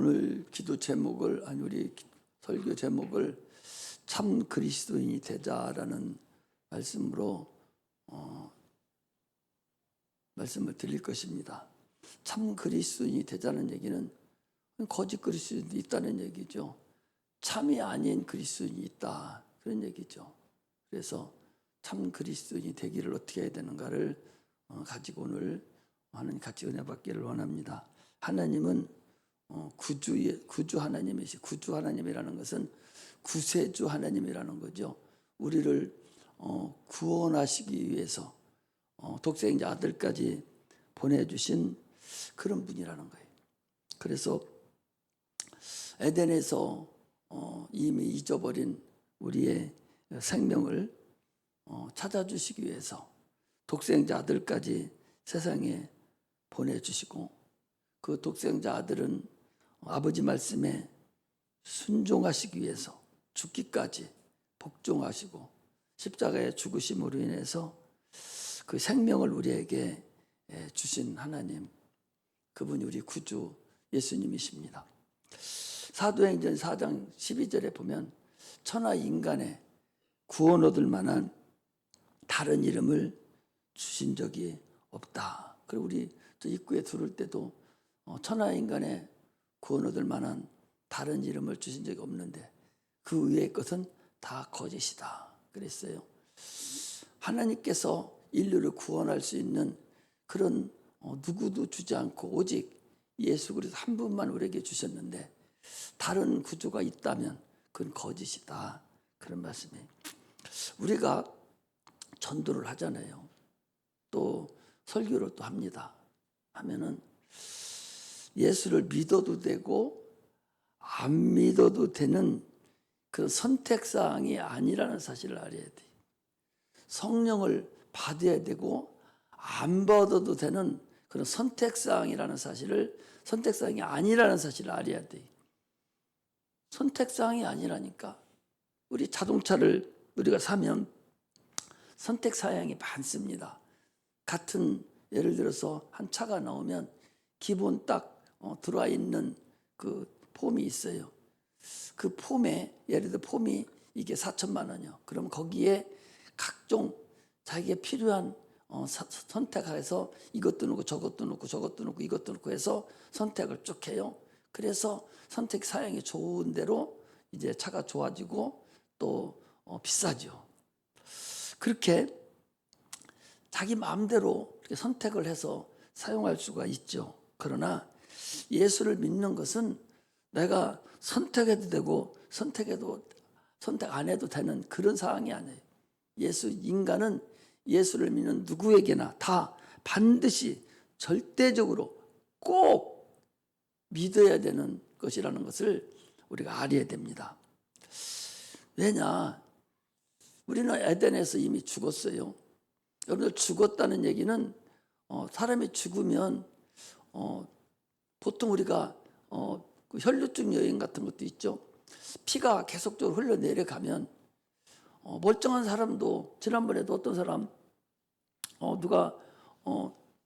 오늘 기도 제목을 우리 설교 제목을 참 그리스도인이 되자라는 말씀으로 말씀을 드릴 것입니다. 참 그리스도인이 되자는 얘기는 거짓 그리스도인도 있다는 얘기죠. 참이 아닌 그리스도인이 있다, 그런 얘기죠. 그래서 참 그리스도인이 되기를 어떻게 해야 되는가를 가지고 오늘 하나님 같이 은혜 받기를 원합니다. 하나님은 구주 하나님이시. 구주 하나님이라는 것은 구세주 하나님이라는 거죠. 우리를 구원하시기 위해서 독생자 아들까지 보내주신 그런 분이라는 거예요. 그래서 에덴에서 이미 잊어버린 우리의 생명을 찾아주시기 위해서 독생자 아들까지 세상에 보내주시고, 그 독생자 아들은 아버지 말씀에 순종하시기 위해서 죽기까지 복종하시고 십자가의 죽으심으로 인해서 그 생명을 우리에게 주신 하나님, 그분이 우리 구주 예수님이십니다. 사도행전 4장 12절에 보면 천하 인간의 구원 얻을 만한 다른 이름을 주신 적이 없다. 그리고 우리 저 입구에 들어올 때도 천하 인간의 구원 얻을 만한 다른 이름을 주신 적이 없는데 그 위의 것은 다 거짓이다 그랬어요. 하나님께서 인류를 구원할 수 있는 그런 누구도 주지 않고 오직 예수 그리스도 한 분만 우리에게 주셨는데 다른 구주가 있다면 그건 거짓이다, 그런 말씀이에요. 우리가 전도를 하잖아요. 또 설교를 또 합니다. 하면은 예수를 믿어도 되고 안 믿어도 되는 그런 선택사항이 아니라는 사실을 알아야 돼요. 성령을 받아야 되고 안 받아도 되는 그런 선택사항이라는 사실을, 선택사항이 아니라는 사실을 알아야 돼요. 선택사항이 아니라니까. 우리 자동차를 우리가 사면 선택사항이 많습니다. 같은 예를 들어서 한 차가 나오면 기본 딱 들어와 있는 그 폼이 있어요. 그 폼에 예를 들어 폼이 이게 4천만 원이요. 그럼 거기에 각종 자기가 필요한 선택해서 이것도 넣고 저것도 넣고 저것도 넣고 이것도 넣고 해서 선택을 쭉 해요. 그래서 선택 사양이 좋은 대로 이제 차가 좋아지고 또 비싸죠. 그렇게 자기 마음대로 이렇게 선택을 해서 사용할 수가 있죠. 그러나 예수를 믿는 것은 내가 선택해도 되고 선택 안 해도 되는 그런 상황이 아니에요. 인간은 예수를 믿는 누구에게나 다 반드시 절대적으로 꼭 믿어야 되는 것이라는 것을 우리가 알아야 됩니다. 왜냐? 우리는 에덴에서 이미 죽었어요. 여러분들, 죽었다는 얘기는 사람이 죽으면 보통 우리가 그 혈류증 여행 같은 것도 있죠. 피가 계속적으로 흘러내려가면 멀쩡한 사람도, 지난번에도 어떤 사람 누가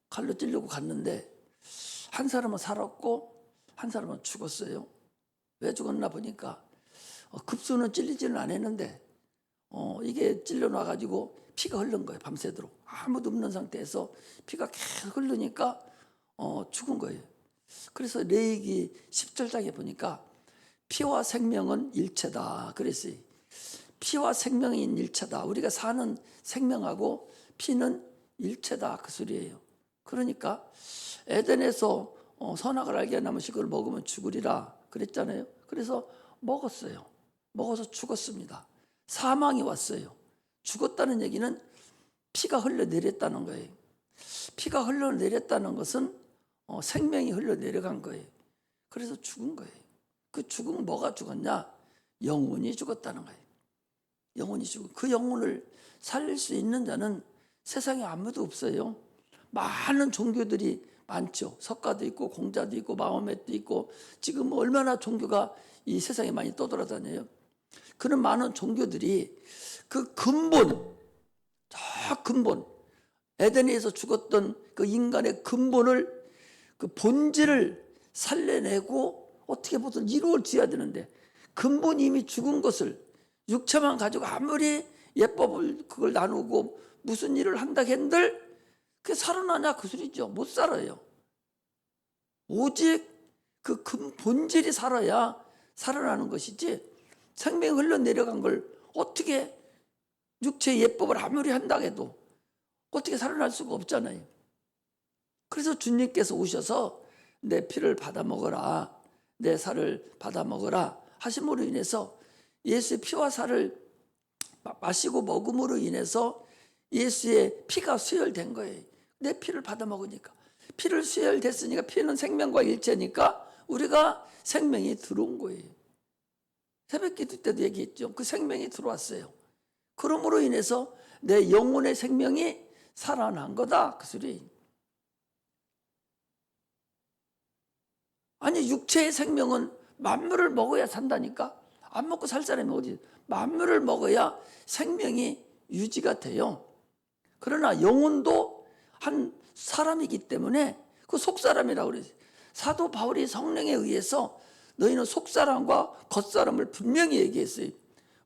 칼로 찌르고 갔는데 한 사람은 살았고 한 사람은 죽었어요. 왜 죽었나 보니까 급수는 찔리지는 않았는데 이게 찔러놔가지고 피가 흐른 거예요. 밤새도록 아무도 없는 상태에서 피가 계속 흐르니까 죽은 거예요. 그래서 레위기 10절장에 보니까 피와 생명은 일체다 그랬어요. 피와 생명인 일체다. 우리가 사는 생명하고 피는 일체다, 그 소리예요. 그러니까 에덴에서 선악을 알게 하는 식을 먹으면 죽으리라 그랬잖아요. 그래서 먹었어요. 먹어서 죽었습니다. 사망이 왔어요. 죽었다는 얘기는 피가 흘러내렸다는 거예요. 피가 흘러내렸다는 것은 생명이 흘러내려간 거예요. 그래서 죽은 거예요. 그 죽음은 뭐가 죽었냐? 영혼이 죽었다는 거예요. 영혼이 죽은, 그 영혼을 살릴 수 있는 자는 세상에 아무도 없어요. 많은 종교들이 많죠. 석가도 있고 공자도 있고 마호멧도 있고 지금 얼마나 종교가 이 세상에 많이 떠돌아다녀요. 그런 많은 종교들이 그 근본, 저 근본, 에덴에서 죽었던 그 인간의 근본을, 그 본질을 살려내고 어떻게 무슨 이루어져야 되는데 근본이 이미 죽은 것을 육체만 가지고 아무리 예법을 그걸 나누고 무슨 일을 한다 한들 그게 살아나냐 그 소리죠. 못 살아요. 오직 그 본질이 살아야 살아나는 것이지 생명이 흘러내려간 걸 어떻게 육체의 예법을 아무리 한다 해도 어떻게 살아날 수가 없잖아요. 그래서 주님께서 오셔서 내 피를 받아 먹어라, 내 살을 받아 먹어라 하심으로 인해서 예수의 피와 살을 마시고 먹음으로 인해서 예수의 피가 수혈된 거예요. 내 피를 받아 먹으니까. 피를 수혈됐으니까 피는 생명과 일체니까 우리가 생명이 들어온 거예요. 새벽기도 때도 얘기했죠. 그 생명이 들어왔어요. 그러므로 인해서 내 영혼의 생명이 살아난 거다 그 소리. 아니 육체의 생명은 만물을 먹어야 산다니까. 안 먹고 살 사람이 어디. 만물을 먹어야 생명이 유지가 돼요. 그러나 영혼도 한 사람이기 때문에 그 속사람이라고 그러지. 사도 바울이 성령에 의해서 너희는 속사람과 겉사람을 분명히 얘기했어요.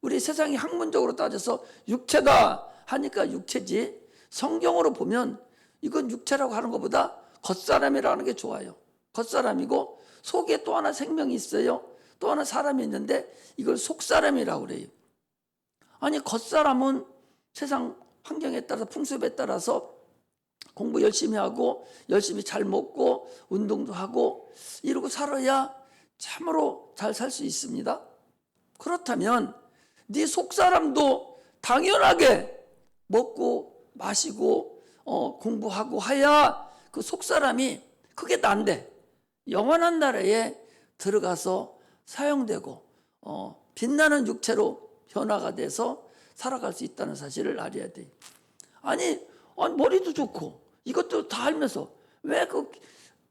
우리 세상이 학문적으로 따져서 육체다 하니까 육체지, 성경으로 보면 이건 육체라고 하는 것보다 겉사람이라는 게 좋아요. 겉사람이고 속에 또 하나 생명이 있어요. 또 하나 사람이 있는데 이걸 속사람이라고 그래요. 아니 겉사람은 세상 환경에 따라서 풍습에 따라서 공부 열심히 하고 열심히 잘 먹고 운동도 하고 이러고 살아야 참으로 잘 살 수 있습니다. 그렇다면 네 속사람도 당연하게 먹고 마시고 공부하고 해야 그 속사람이 그게 난데 영원한 나라에 들어가서 사용되고 빛나는 육체로 변화가 돼서 살아갈 수 있다는 사실을 알아야 돼. 아니 머리도 좋고 이것도 다 알면서 왜 그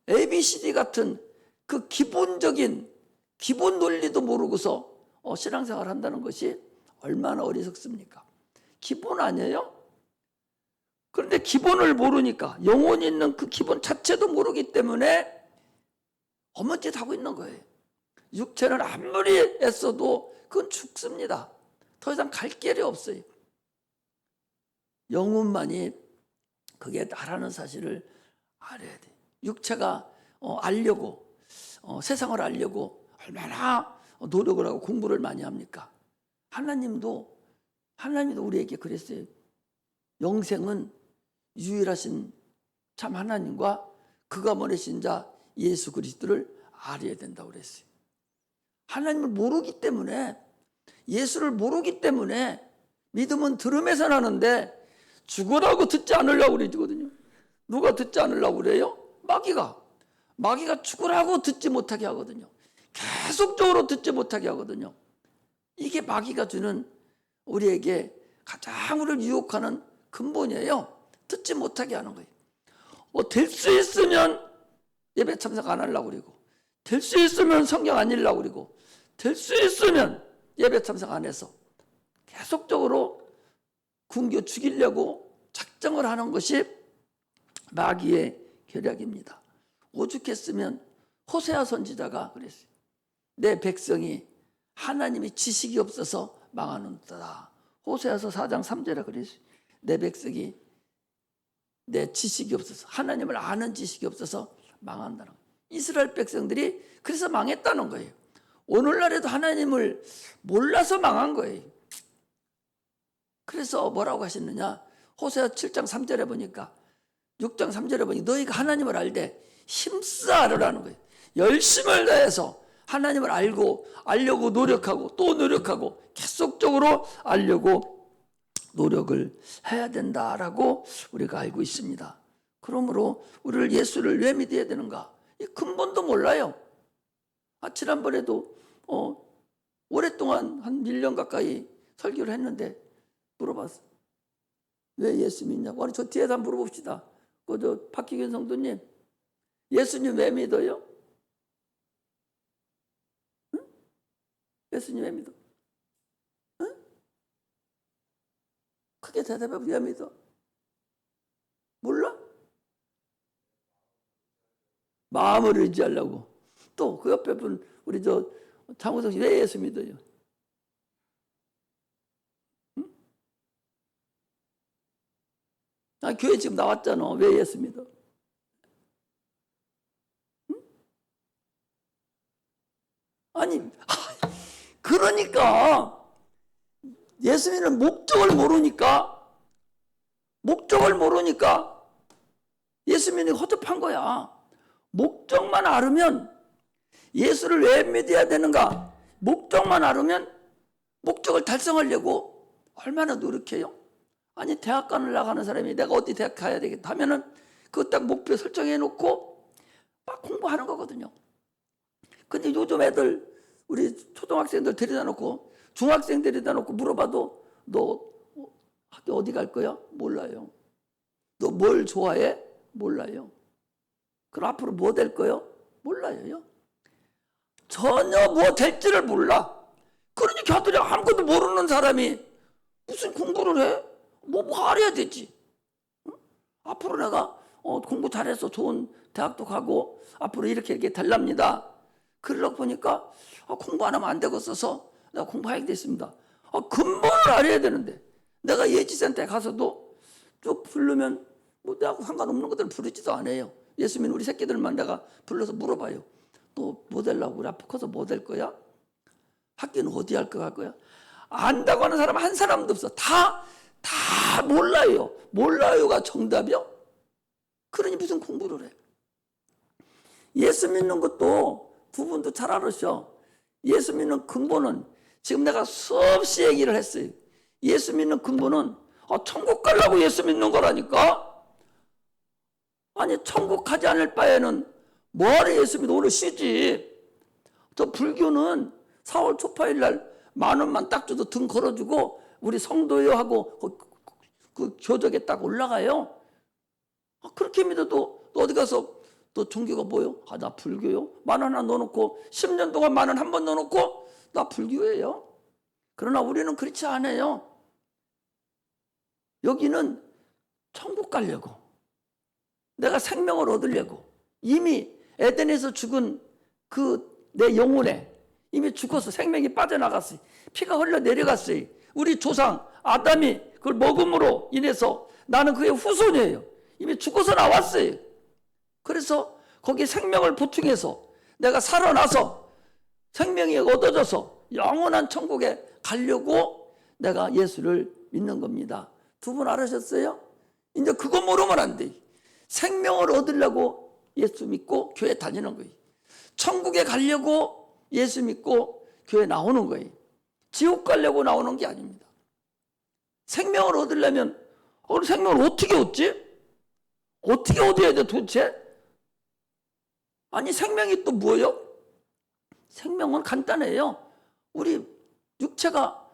ABCD 같은 그 기본적인 기본 논리도 모르고서 신앙생활을 한다는 것이 얼마나 어리석습니까? 기본 아니에요? 그런데 기본을 모르니까 영혼이 있는 그 기본 자체도 모르기 때문에 험한 짓 하고 있는 거예요. 육체는 아무리 애써도 그건 죽습니다. 더 이상 갈 길이 없어요. 영혼만이 그게 나라는 사실을 알아야 돼. 육체가 알려고 세상을 알려고 얼마나 노력을 하고 공부를 많이 합니까? 하나님도 우리에게 그랬어요. 영생은 유일하신 참 하나님과 그가 보내신 자 예수 그리스도를 알아야 된다고 그랬어요. 하나님을 모르기 때문에 예수를 모르기 때문에 믿음은 들음에서 나는데 죽으라고 듣지 않으려고 그러거든요. 누가 듣지 않으려고 그래요? 마귀가 죽으라고 듣지 못하게 하거든요. 계속적으로 듣지 못하게 하거든요. 이게 마귀가 주는 우리에게 가장 우리를 유혹하는 근본이에요. 듣지 못하게 하는 거예요. 될 수 있으면 예배 참석 안 하려고 그러고, 될 수 있으면 성경 안 읽으려고 그러고, 될 수 있으면 예배 참석 안 해서 계속적으로 굶겨 죽이려고 작정을 하는 것이 마귀의 계략입니다. 오죽했으면 호세아 선지자가 그랬어요. 내 백성이 하나님의 지식이 없어서 망하는도다. 호세아서 4장 3절에 그랬어요. 내 백성이 내 지식이 없어서 하나님을 아는 지식이 없어서 망한다는 거예요. 이스라엘 백성들이 그래서 망했다는 거예요. 오늘날에도 하나님을 몰라서 망한 거예요. 그래서 뭐라고 하셨느냐? 호세아 7장 3절에 보니까 6장 3절에 보니 너희가 하나님을 알되 힘써 알으라는 거예요. 열심을 다해서 하나님을 알려고 노력하고 또 노력하고 계속적으로 알려고 노력을 해야 된다라고 우리가 알고 있습니다. 그러므로 우리를 예수를 왜 믿어야 되는가? 이 근본도 몰라요. 지난번에도 오랫동안 한 1년 가까이 설교를 했는데 물어봤어. 왜 예수 믿냐고. 아니 저 뒤에서 한번 물어봅시다. 저 박희균 성도님, 예수님 왜 믿어요? 응? 예수님 왜 믿어? 응? 크게 대답해. 왜 믿어? 몰라? 마음을 의지하려고. 또 그 옆에 분 우리 저 장우석 씨 왜 예수 믿어요? 응? 아, 교회 지금 나왔잖아. 왜 예수 믿어? 응? 아니, 그러니까 예수 믿는 목적을 모르니까 예수 믿는 게 허접한 거야. 목적만 알으면 예수를 왜 믿어야 되는가? 목적만 알으면 목적을 달성하려고 얼마나 노력해요? 아니, 대학관을 나가는 사람이 내가 어디 대학 가야 되겠다 하면은 그거 딱 목표 설정해 놓고 막 공부하는 거거든요. 근데 요즘 애들, 우리 초등학생들 데려다 놓고 중학생 데려다 놓고 물어봐도 너 학교 어디 갈 거야? 몰라요. 너 뭘 좋아해? 몰라요. 그럼 앞으로 뭐 될 거요? 몰라요. 전혀 뭐 될지를 몰라. 그러니까 걔들이 아무것도 모르는 사람이 무슨 공부를 해? 뭐 알아야 되지. 응? 앞으로 내가 공부 잘해서 좋은 대학도 가고 앞으로 이렇게 될랍니다. 그러다 보니까 공부 안 하면 안 되겠어서 내가 공부하게 됐습니다. 근본을 알아야 되는데 내가 예지센터에 가서도 쭉 부르면 뭐 내하고 상관없는 것들을 부르지도 않아요. 예수 믿는 우리 새끼들만 내가 불러서 물어봐요. 너 뭐 되려고? 우리 앞으로 커서 뭐 될 거야? 학교는 어디 할 거야? 안다고 하는 사람 한 사람도 없어. 다 몰라요. 몰라요가 정답이요? 그러니 무슨 공부를 해? 예수 믿는 것도 두 분도 잘 알으셔. 예수 믿는 근본은 지금 내가 수없이 얘기를 했어요. 예수 믿는 근본은 천국 가려고 예수 믿는 거라니까. 아니, 천국 가지 않을 바에는 뭐하러 예수 믿어? 오늘 쉬지. 저 불교는 4월 초파일 날 10,000원만 딱 줘도 등 걸어주고 우리 성도요 하고 그 교적에 딱 올라가요. 그렇게 믿어도 너 어디 가서 너 종교가 뭐요? 나 불교요. 10,000원 하나 넣어놓고 10년 동안 10,000원 한 번 넣어놓고 나 불교예요. 그러나 우리는 그렇지 않아요. 여기는 천국 가려고, 내가 생명을 얻으려고, 이미 에덴에서 죽은 그 내 영혼에 이미 죽어서 생명이 빠져나갔어요. 피가 흘러 내려갔어요. 우리 조상 아담이 그걸 먹음으로 인해서 나는 그의 후손이에요. 이미 죽어서 나왔어요. 그래서 거기에 생명을 보충해서 내가 살아나서 생명이 얻어져서 영원한 천국에 가려고 내가 예수를 믿는 겁니다. 두 분 알으셨어요? 이제 그거 모르면 안 돼. 생명을 얻으려고 예수 믿고 교회 다니는 거예요. 천국에 가려고 예수 믿고 교회 나오는 거예요. 지옥 가려고 나오는 게 아닙니다. 생명을 얻으려면 생명을 어떻게 얻지? 어떻게 얻어야 돼 도대체? 아니, 생명이 또 뭐예요? 생명은 간단해요. 우리 육체가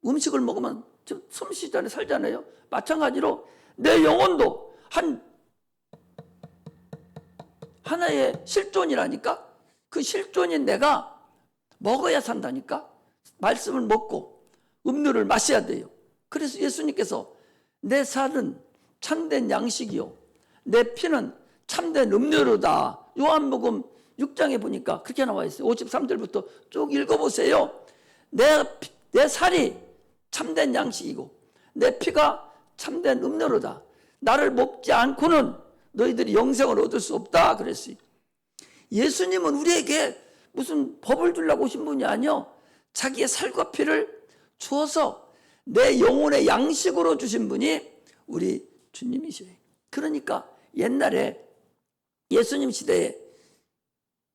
음식을 먹으면 숨 쉬잖아요. 살잖아요. 마찬가지로 내 영혼도 하나의 실존이라니까. 그 실존인 내가 먹어야 산다니까. 말씀을 먹고 음료를 마셔야 돼요. 그래서 예수님께서 내 살은 참된 양식이요, 내 피는 참된 음료로다. 요한복음 6장에 보니까 그렇게 나와 있어요. 53절부터 쭉 읽어보세요. 내 살이 참된 양식이고 내 피가 참된 음료로다. 나를 먹지 않고는 너희들이 영생을 얻을 수 없다 그랬어요. 예수님은 우리에게 무슨 법을 주려고 오신 분이 아니요, 자기의 살과 피를 주어서 내 영혼의 양식으로 주신 분이 우리 주님이셔요. 그러니까 옛날에 예수님 시대에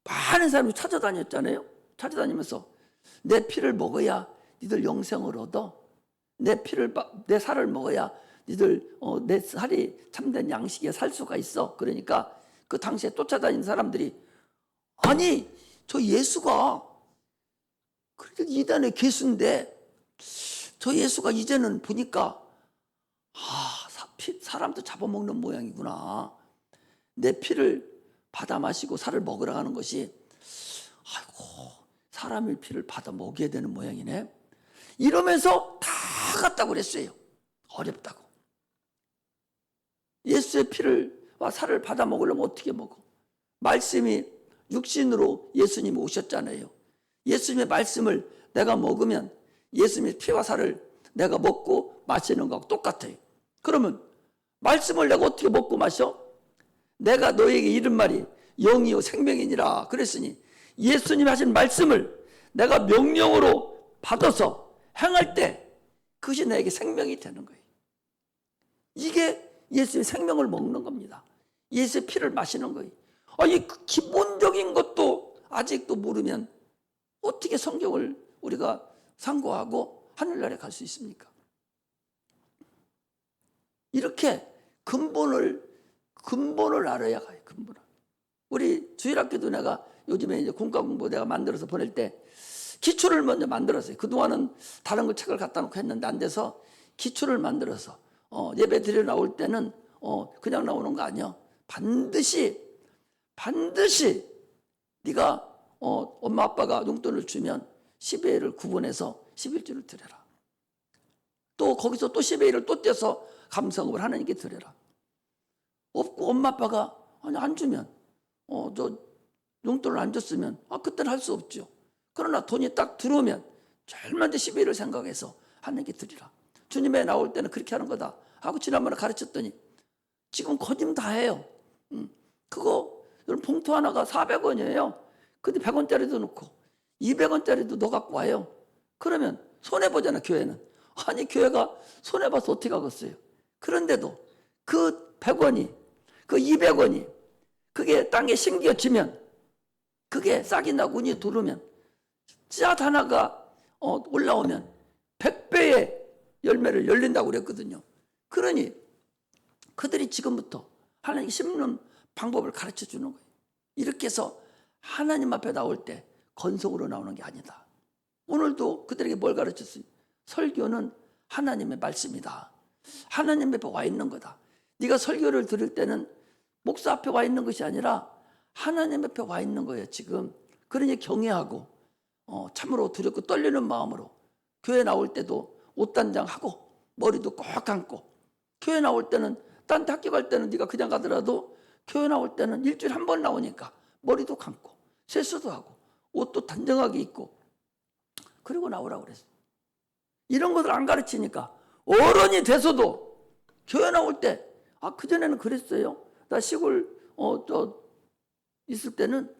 많은 사람이 찾아다녔잖아요. 찾아다니면서 내 피를 먹어야 니들 영생을 얻어. 내 살을 먹어야 니들 내 살이 참된 양식에 살 수가 있어. 그러니까 그 당시에 쫓아다니는 사람들이, 아니 저 예수가 그래도 이단의 괴수인데 저 예수가 이제는 보니까 사람도 잡아먹는 모양이구나. 내 피를 받아 마시고 살을 먹으러 가는 것이, 아이고 사람의 피를 받아 먹여야 되는 모양이네. 이러면서 다 갔다고 그랬어요. 어렵다고. 예수의 피와 살을 받아 먹으려면 어떻게 먹어? 말씀이 육신으로 예수님이 오셨잖아요. 예수님의 말씀을 내가 먹으면 예수님의 피와 살을 내가 먹고 마시는 거하고 똑같아요. 그러면 말씀을 내가 어떻게 먹고 마셔? 내가 너에게 이른 말이 영이요 생명이니라 그랬으니 예수님 하신 말씀을 내가 명령으로 받아서 행할 때 그것이 나에게 생명이 되는 거예요. 이게 예수의 생명을 먹는 겁니다. 예수의 피를 마시는 거예요. 아니 그 기본적인 것도 아직도 모르면 어떻게 성경을 우리가 상고하고 하늘나라에 갈 수 있습니까? 이렇게 근본을 알아야 가요. 근본을. 우리 주일학교도 내가 요즘에 이제 공과 공부 내가 만들어서 보낼 때 기초를 먼저 만들었어요. 그동안은 다른 거 책을 갖다 놓고 했는데 안 돼서 기초를 만들어서 예배 드려 나올 때는 그냥 나오는 거 아니야. 반드시 네가 엄마 아빠가 용돈을 주면 10회를 구분해서 11주를 드려라. 또 거기서 또 10회를 또 떼서 감사금을 하나님께 드려라. 없고 엄마 아빠가 아니 안 주면 저 용돈을 안 줬으면 그때는 할 수 없죠. 그러나 돈이 딱 들어오면 제일 먼저 10회를 생각해서 하나님께 드리라. 주님에 나올 때는 그렇게 하는 거다 하고 지난번에 가르쳤더니 지금 거짓말 다 해요. 그거 여러분 봉투 하나가 400원이에요. 근데 100원짜리도 넣고 200원짜리도 넣어 갖고 와요. 그러면 손해보잖아 교회는. 아니 교회가 손해봐서 어떻게 하겠어요. 그런데도 그 100원이 그 200원이 그게 땅에 심겨지면 그게 싹이 나고 운이 들어오면 씨앗 하나가 올라오면 100배의 열매를 열린다고 그랬거든요. 그러니 그들이 지금부터 하나님께 심는 방법을 가르쳐 주는 거예요. 이렇게 해서 하나님 앞에 나올 때 건성으로 나오는 게 아니다. 오늘도 그들에게 뭘 가르쳤어요? 설교는 하나님의 말씀이다. 하나님 앞에 와 있는 거다. 네가 설교를 들을 때는 목사 앞에 와 있는 것이 아니라 하나님 앞에 와 있는 거예요. 지금 그러니 경외하고 참으로 두렵고 떨리는 마음으로 교회 나올 때도 옷단장하고 머리도 꼭 감고 교회 나올 때는 딴 데 학교 갈 때는 네가 그냥 가더라도 교회 나올 때는 일주일에 한 번 나오니까 머리도 감고 세수도 하고 옷도 단정하게 입고 그리고 나오라고 그랬어요. 이런 것을 안 가르치니까 어른이 돼서도 교회 나올 때 그전에는 그랬어요. 나 시골 있을 때는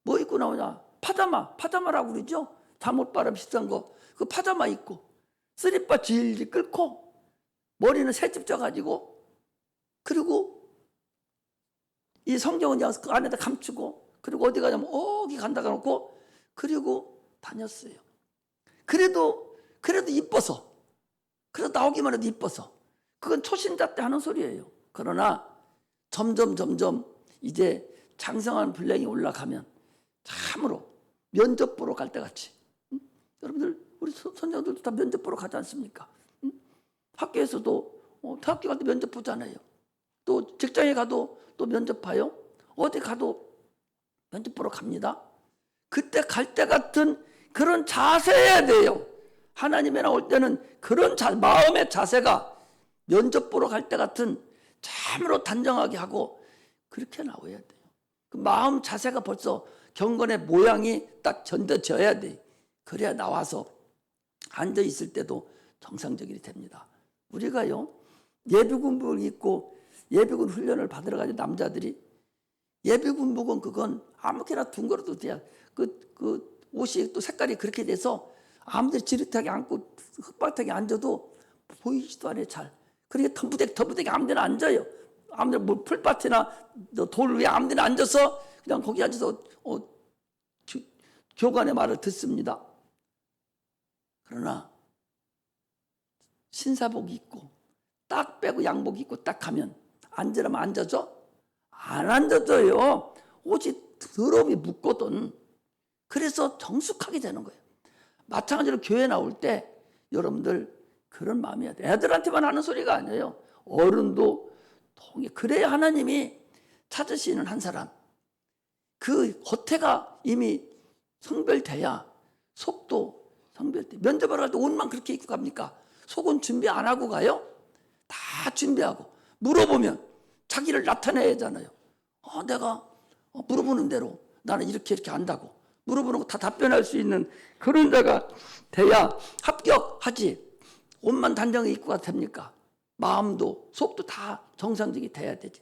뭐 입고 나오냐? 파자마라고 그러죠? 잠옷바람 비싼 거. 그 파자마 입고 쓰리바 질질 끓고 머리는 새집 쪄가지고 그리고 이 성경은 그 안에다 감추고 그리고 어디 가냐면 어디 간다가 놓고 그리고 다녔어요. 그래도 이뻐서 그래도 나오기만 해도 이뻐서 그건 초신자 때 하는 소리예요. 그러나 점점 이제 장성한 분량이 올라가면 참으로 면접 보러 갈 때 같이 여러분들 우리 선생님들도 다 면접 보러 가지 않습니까? 학교에서도 대학교 갈 때 면접 보잖아요. 또 직장에 가도 또 면접 봐요. 어디 가도 면접 보러 갑니다. 그때 갈 때 같은 그런 자세해야 돼요. 하나님에 나올 때는 그런 마음의 자세가 면접 보러 갈 때 같은 참으로 단정하게 하고 그렇게 나와야 돼요. 그 마음 자세가 벌써 경건의 모양이 딱 전해져야 돼. 그래야 나와서 앉아 있을 때도 정상적이 됩니다. 우리가요 예비군복을 입고 예비군 훈련을 받으러 가는 남자들이 예비군복은 그건 아무렇게나 둥그러도 돼야 그 옷이 또 색깔이 그렇게 돼서 아무데나 지릿하게 앉고 흙바닥에 앉아도 보이지도 않아요 잘. 그러니까 터부대기 아무데나 앉아요. 아무데나 뭐 풀밭이나 돌 위에 아무데나 앉아서 그냥 거기 앉아서 교관의 말을 듣습니다. 그러나 신사복 입고 딱 빼고 양복 입고 딱 가면 앉으라면 앉아줘? 안 앉아줘요. 옷이 더럽이 묻거든. 그래서 정숙하게 되는 거예요. 마찬가지로 교회 나올 때 여러분들 그런 마음이야 돼. 애들한테만 하는 소리가 아니에요. 어른도 통해. 그래야 하나님이 찾으시는 한 사람. 그 겉에가 이미 성별돼야 속도 성별돼. 면접을 할 때 옷만 그렇게 입고 갑니까? 속은 준비 안 하고 가요? 다 준비하고 물어보면 자기를 나타내야 하잖아요. 내가 물어보는 대로 나는 이렇게 안다고 물어보는 거 다 답변할 수 있는 그런 자가 돼야 합격하지. 옷만 단정히 입고가 됩니까? 마음도 속도 다 정상적이 돼야 되지.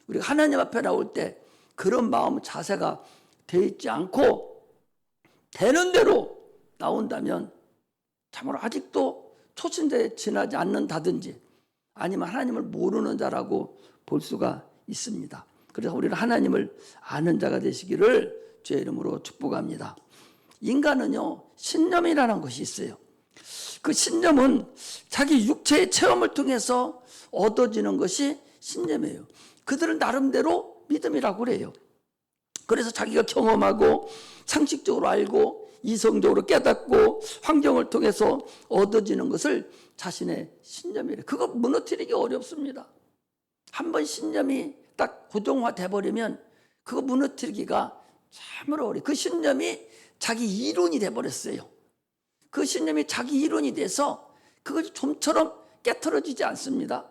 우리가 하나님 앞에 나올 때 그런 마음 자세가 돼 있지 않고 되는 대로 나온다면 참으로 아직도 초신자에 지나지 않는다든지 아니면 하나님을 모르는 자라고 볼 수가 있습니다. 그래서 우리는 하나님을 아는 자가 되시기를 주의 이름으로 축복합니다. 인간은요, 신념이라는 것이 있어요. 그 신념은 자기 육체의 체험을 통해서 얻어지는 것이 신념이에요. 그들은 나름대로 믿음이라고 그래요. 그래서 자기가 경험하고 상식적으로 알고 이성적으로 깨닫고 환경을 통해서 얻어지는 것을 자신의 신념이래요. 그거 무너뜨리기 어렵습니다. 한번 신념이 딱 고정화돼 버리면 그거 무너뜨리기가 참으로 어려워요. 그 신념이 자기 이론이 돼 버렸어요. 그 신념이 자기 이론이 돼서 그것이 좀처럼 깨트려지지 않습니다.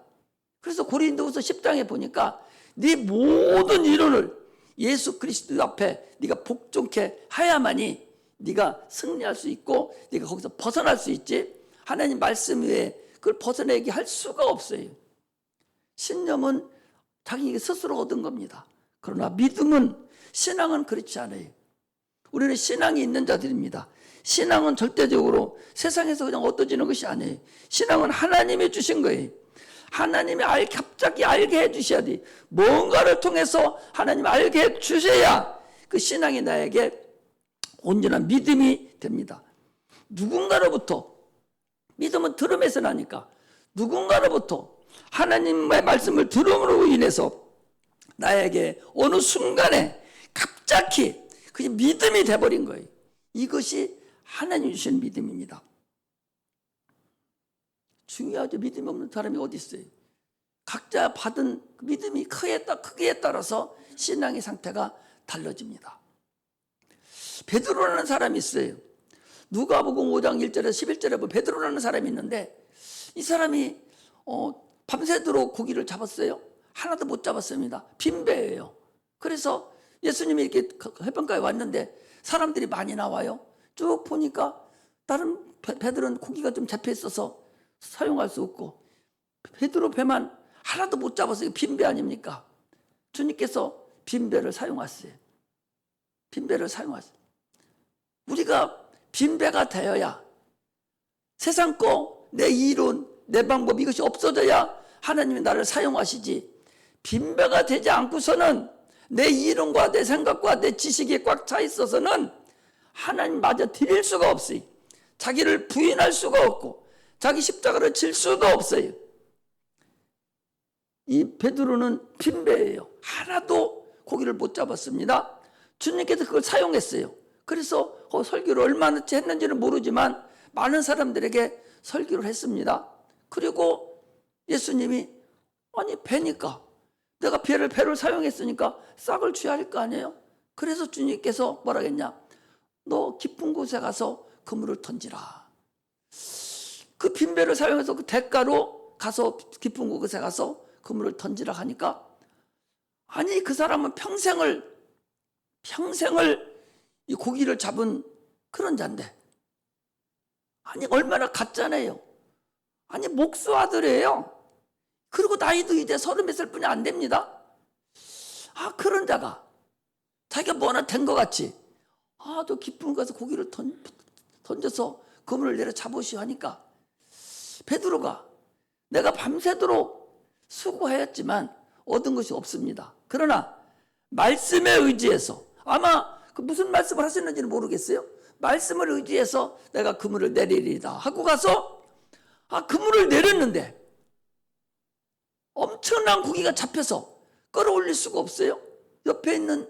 그래서 고린도후서 10장에 보니까 네 모든 이론을 예수 그리스도 앞에 네가 복종케 하야만이 네가 승리할 수 있고 네가 거기서 벗어날 수 있지. 하나님 말씀 외에 그걸 벗어내게 할 수가 없어요. 신념은 자기 스스로 얻은 겁니다. 그러나 믿음은, 신앙은 그렇지 않아요. 우리는 신앙이 있는 자들입니다. 신앙은 절대적으로 세상에서 그냥 얻어지는 것이 아니에요. 신앙은 하나님이 주신 거예요. 하나님이 갑자기 알게 해주셔야 돼. 뭔가를 통해서 하나님 알게 해주셔야 그 신앙이 나에게 온전한 믿음이 됩니다. 누군가로부터, 믿음은 들음에서 나니까 누군가로부터 하나님의 말씀을 들음으로 인해서 나에게 어느 순간에 갑자기 그게 믿음이 돼버린 거예요. 이것이 하나님 주신 믿음입니다. 중요하죠. 믿음이 없는 사람이 어디 있어요. 각자 받은 믿음이 크기에 따라서 신앙의 상태가 달라집니다. 베드로라는 사람이 있어요. 누가복음 5장 1절에서 11절에 보면 베드로라는 사람이 있는데 이 사람이 밤새도록 고기를 잡았어요. 하나도 못 잡았습니다. 빈배예요. 그래서 예수님이 이렇게 해변가에 왔는데 사람들이 많이 나와요. 쭉 보니까 다른 배들은 고기가 좀 잡혀 있어서 사용할 수 없고 베드로 배만 하나도 못 잡았어요. 빈배 아닙니까? 주님께서 빈배를 사용하세요. 빈배를 사용하세요. 우리가 빈배가 되어야 세상 거, 내 이론, 내 방법 이것이 없어져야 하나님이 나를 사용하시지. 빈배가 되지 않고서는 내 이론과 내 생각과 내 지식이 꽉 차 있어서는 하나님마저 드릴 수가 없어요. 자기를 부인할 수가 없고 자기 십자가를 질 수도 없어요. 이 베드로는 빈배예요. 하나도 고기를 못 잡았습니다. 주님께서 그걸 사용했어요. 그래서 설교를 얼마나 했는지는 모르지만 많은 사람들에게 설교를 했습니다. 그리고 예수님이 아니 배니까 내가 배를 사용했으니까 싹을 쥐어야 할 거 아니에요. 그래서 주님께서 뭐라 했냐, 너 깊은 곳에 가서 그물을 던지라. 그 빈배를 사용해서 그 대가로 가서 깊은 곳에 가서 그물을 던지라 하니까 아니 그 사람은 평생을 이 고기를 잡은 그런 자인데 아니 얼마나 가짜네요. 아니 목수 아들이에요. 그리고 나이도 이제 30몇 뿐이 안 됩니다. 그런 자가 자기가 뭐나 된 것 같이 또 깊은 곳에서 고기를 던져서 그물을 내려 잡으시오 하니까 베드로가 내가 밤새도록 수고하였지만 얻은 것이 없습니다. 그러나 말씀에 의지해서 아마 그 무슨 말씀을 하셨는지는 모르겠어요. 말씀을 의지해서 내가 그물을 내리리다 하고 가서 그물을 내렸는데 엄청난 고기가 잡혀서 끌어올릴 수가 없어요. 옆에 있는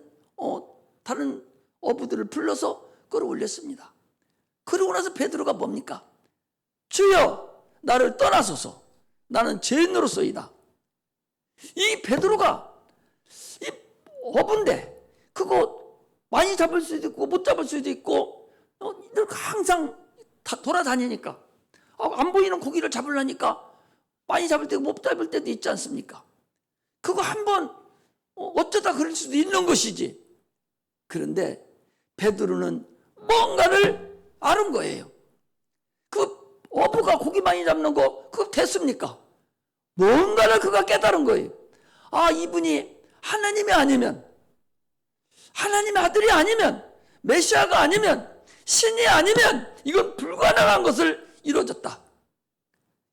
다른 어부들을 불러서 끌어올렸습니다. 그러고 나서 베드로가 뭡니까? 주여 나를 떠나소서 나는 죄인으로서이다. 이 베드로가 이 어부인데 그거 많이 잡을 수도 있고 못 잡을 수도 있고 항상 돌아다니니까 안 보이는 고기를 잡으려니까 많이 잡을 때고 못 잡을 때도 있지 않습니까? 그거 한번 어쩌다 그럴 수도 있는 것이지. 그런데 베드로는 뭔가를 아는 거예요. 그 어부가 고기 많이 잡는 거 그거 됐습니까? 뭔가를 그가 깨달은 거예요. 아, 이분이 하나님이 아니면, 하나님의 아들이 아니면, 메시아가 아니면, 신이 아니면 이건 불가능한 것을 이루어졌다.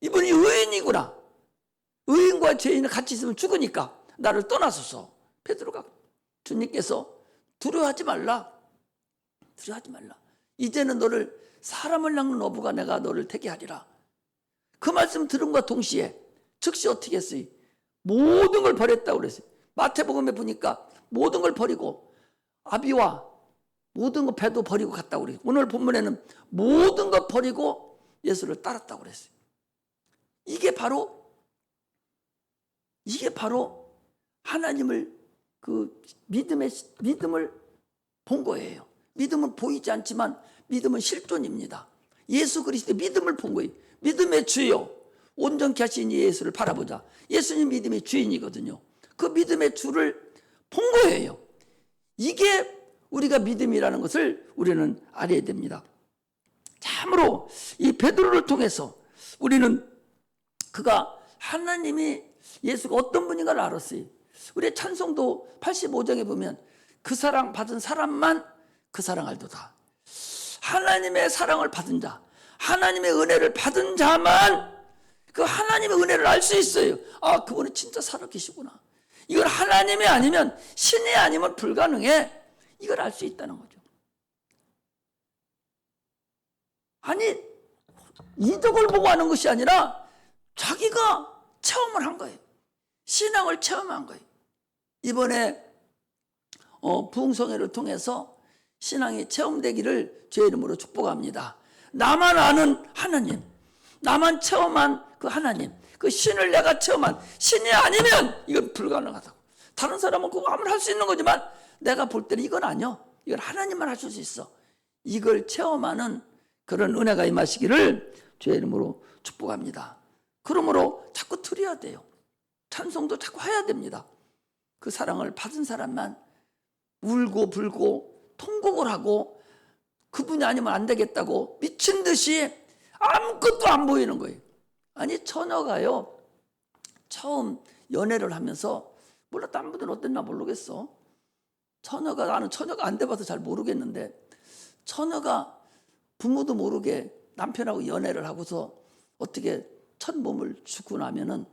이분이 의인이구나. 의인과 죄인은 같이 있으면 죽으니까 나를 떠나소서. 베드로가, 주님께서 두려워하지 말라. 두려워하지 말라. 이제는 너를 사람을 낚는 어부가 내가 너를 되게 하리라. 그 말씀 들음과 동시에 즉시 어떻게 했어요? 모든 걸 버렸다고 그랬어요. 마태복음에 보니까 모든 걸 버리고 아비와 모든 거 배도 버리고 갔다고 그래요. 오늘 본문에는 모든 거 버리고 예수를 따랐다고 그랬어요. 이게 바로 하나님을 그 믿음을 본 거예요. 믿음은 보이지 않지만 믿음은 실존입니다. 예수 그리스도의 믿음을 본 거예요. 믿음의 주요 온전케 하신 예수를 바라보자. 예수님 믿음의 주인이거든요. 그 믿음의 주를 본 거예요. 이게 우리가 믿음이라는 것을 우리는 알아야 됩니다. 참으로 이 베드로를 통해서 우리는 그가 하나님이 예수가 어떤 분인가를 알았어요. 우리의 찬송도 85장에 보면 그 사랑 받은 사람만 그 사랑 알도다. 하나님의 사랑을 받은 자, 하나님의 은혜를 받은 자만 그 하나님의 은혜를 알 수 있어요. 아, 그분은 진짜 살아계시구나. 이걸 하나님이 아니면, 신이 아니면 불가능해. 이걸 알 수 있다는 거죠. 아니, 이덕을 보고 하는 것이 아니라 자기가 체험을 한 거예요. 신앙을 체험한 거예요. 이번에 부흥성회를 통해서 신앙이 체험되기를 주의 이름으로 축복합니다. 나만 아는 하나님, 나만 체험한 그 하나님, 그 신을 내가 체험한 신이 아니면 이건 불가능하다고. 다른 사람은 그거 아무나 할 수 있는 거지만 내가 볼 때는 이건 아니요. 이건 하나님만 하실 수 있어. 이걸 체험하는 그런 은혜가 임하시기를 주의 이름으로 축복합니다. 그러므로 자꾸 드려야 돼요. 찬송도 자꾸 해야 됩니다. 그 사랑을 받은 사람만 울고 불고 통곡을 하고 그분이 아니면 안 되겠다고 미친 듯이 아무것도 안 보이는 거예요. 아니, 처녀가요, 처음 연애를 하면서, 몰라 다른 분들은 어땠나 모르겠어. 나는 처녀가 안 돼봐서 잘 모르겠는데, 처녀가 부모도 모르게 남편하고 연애를 하고서 어떻게 첫 몸을 주고 나면은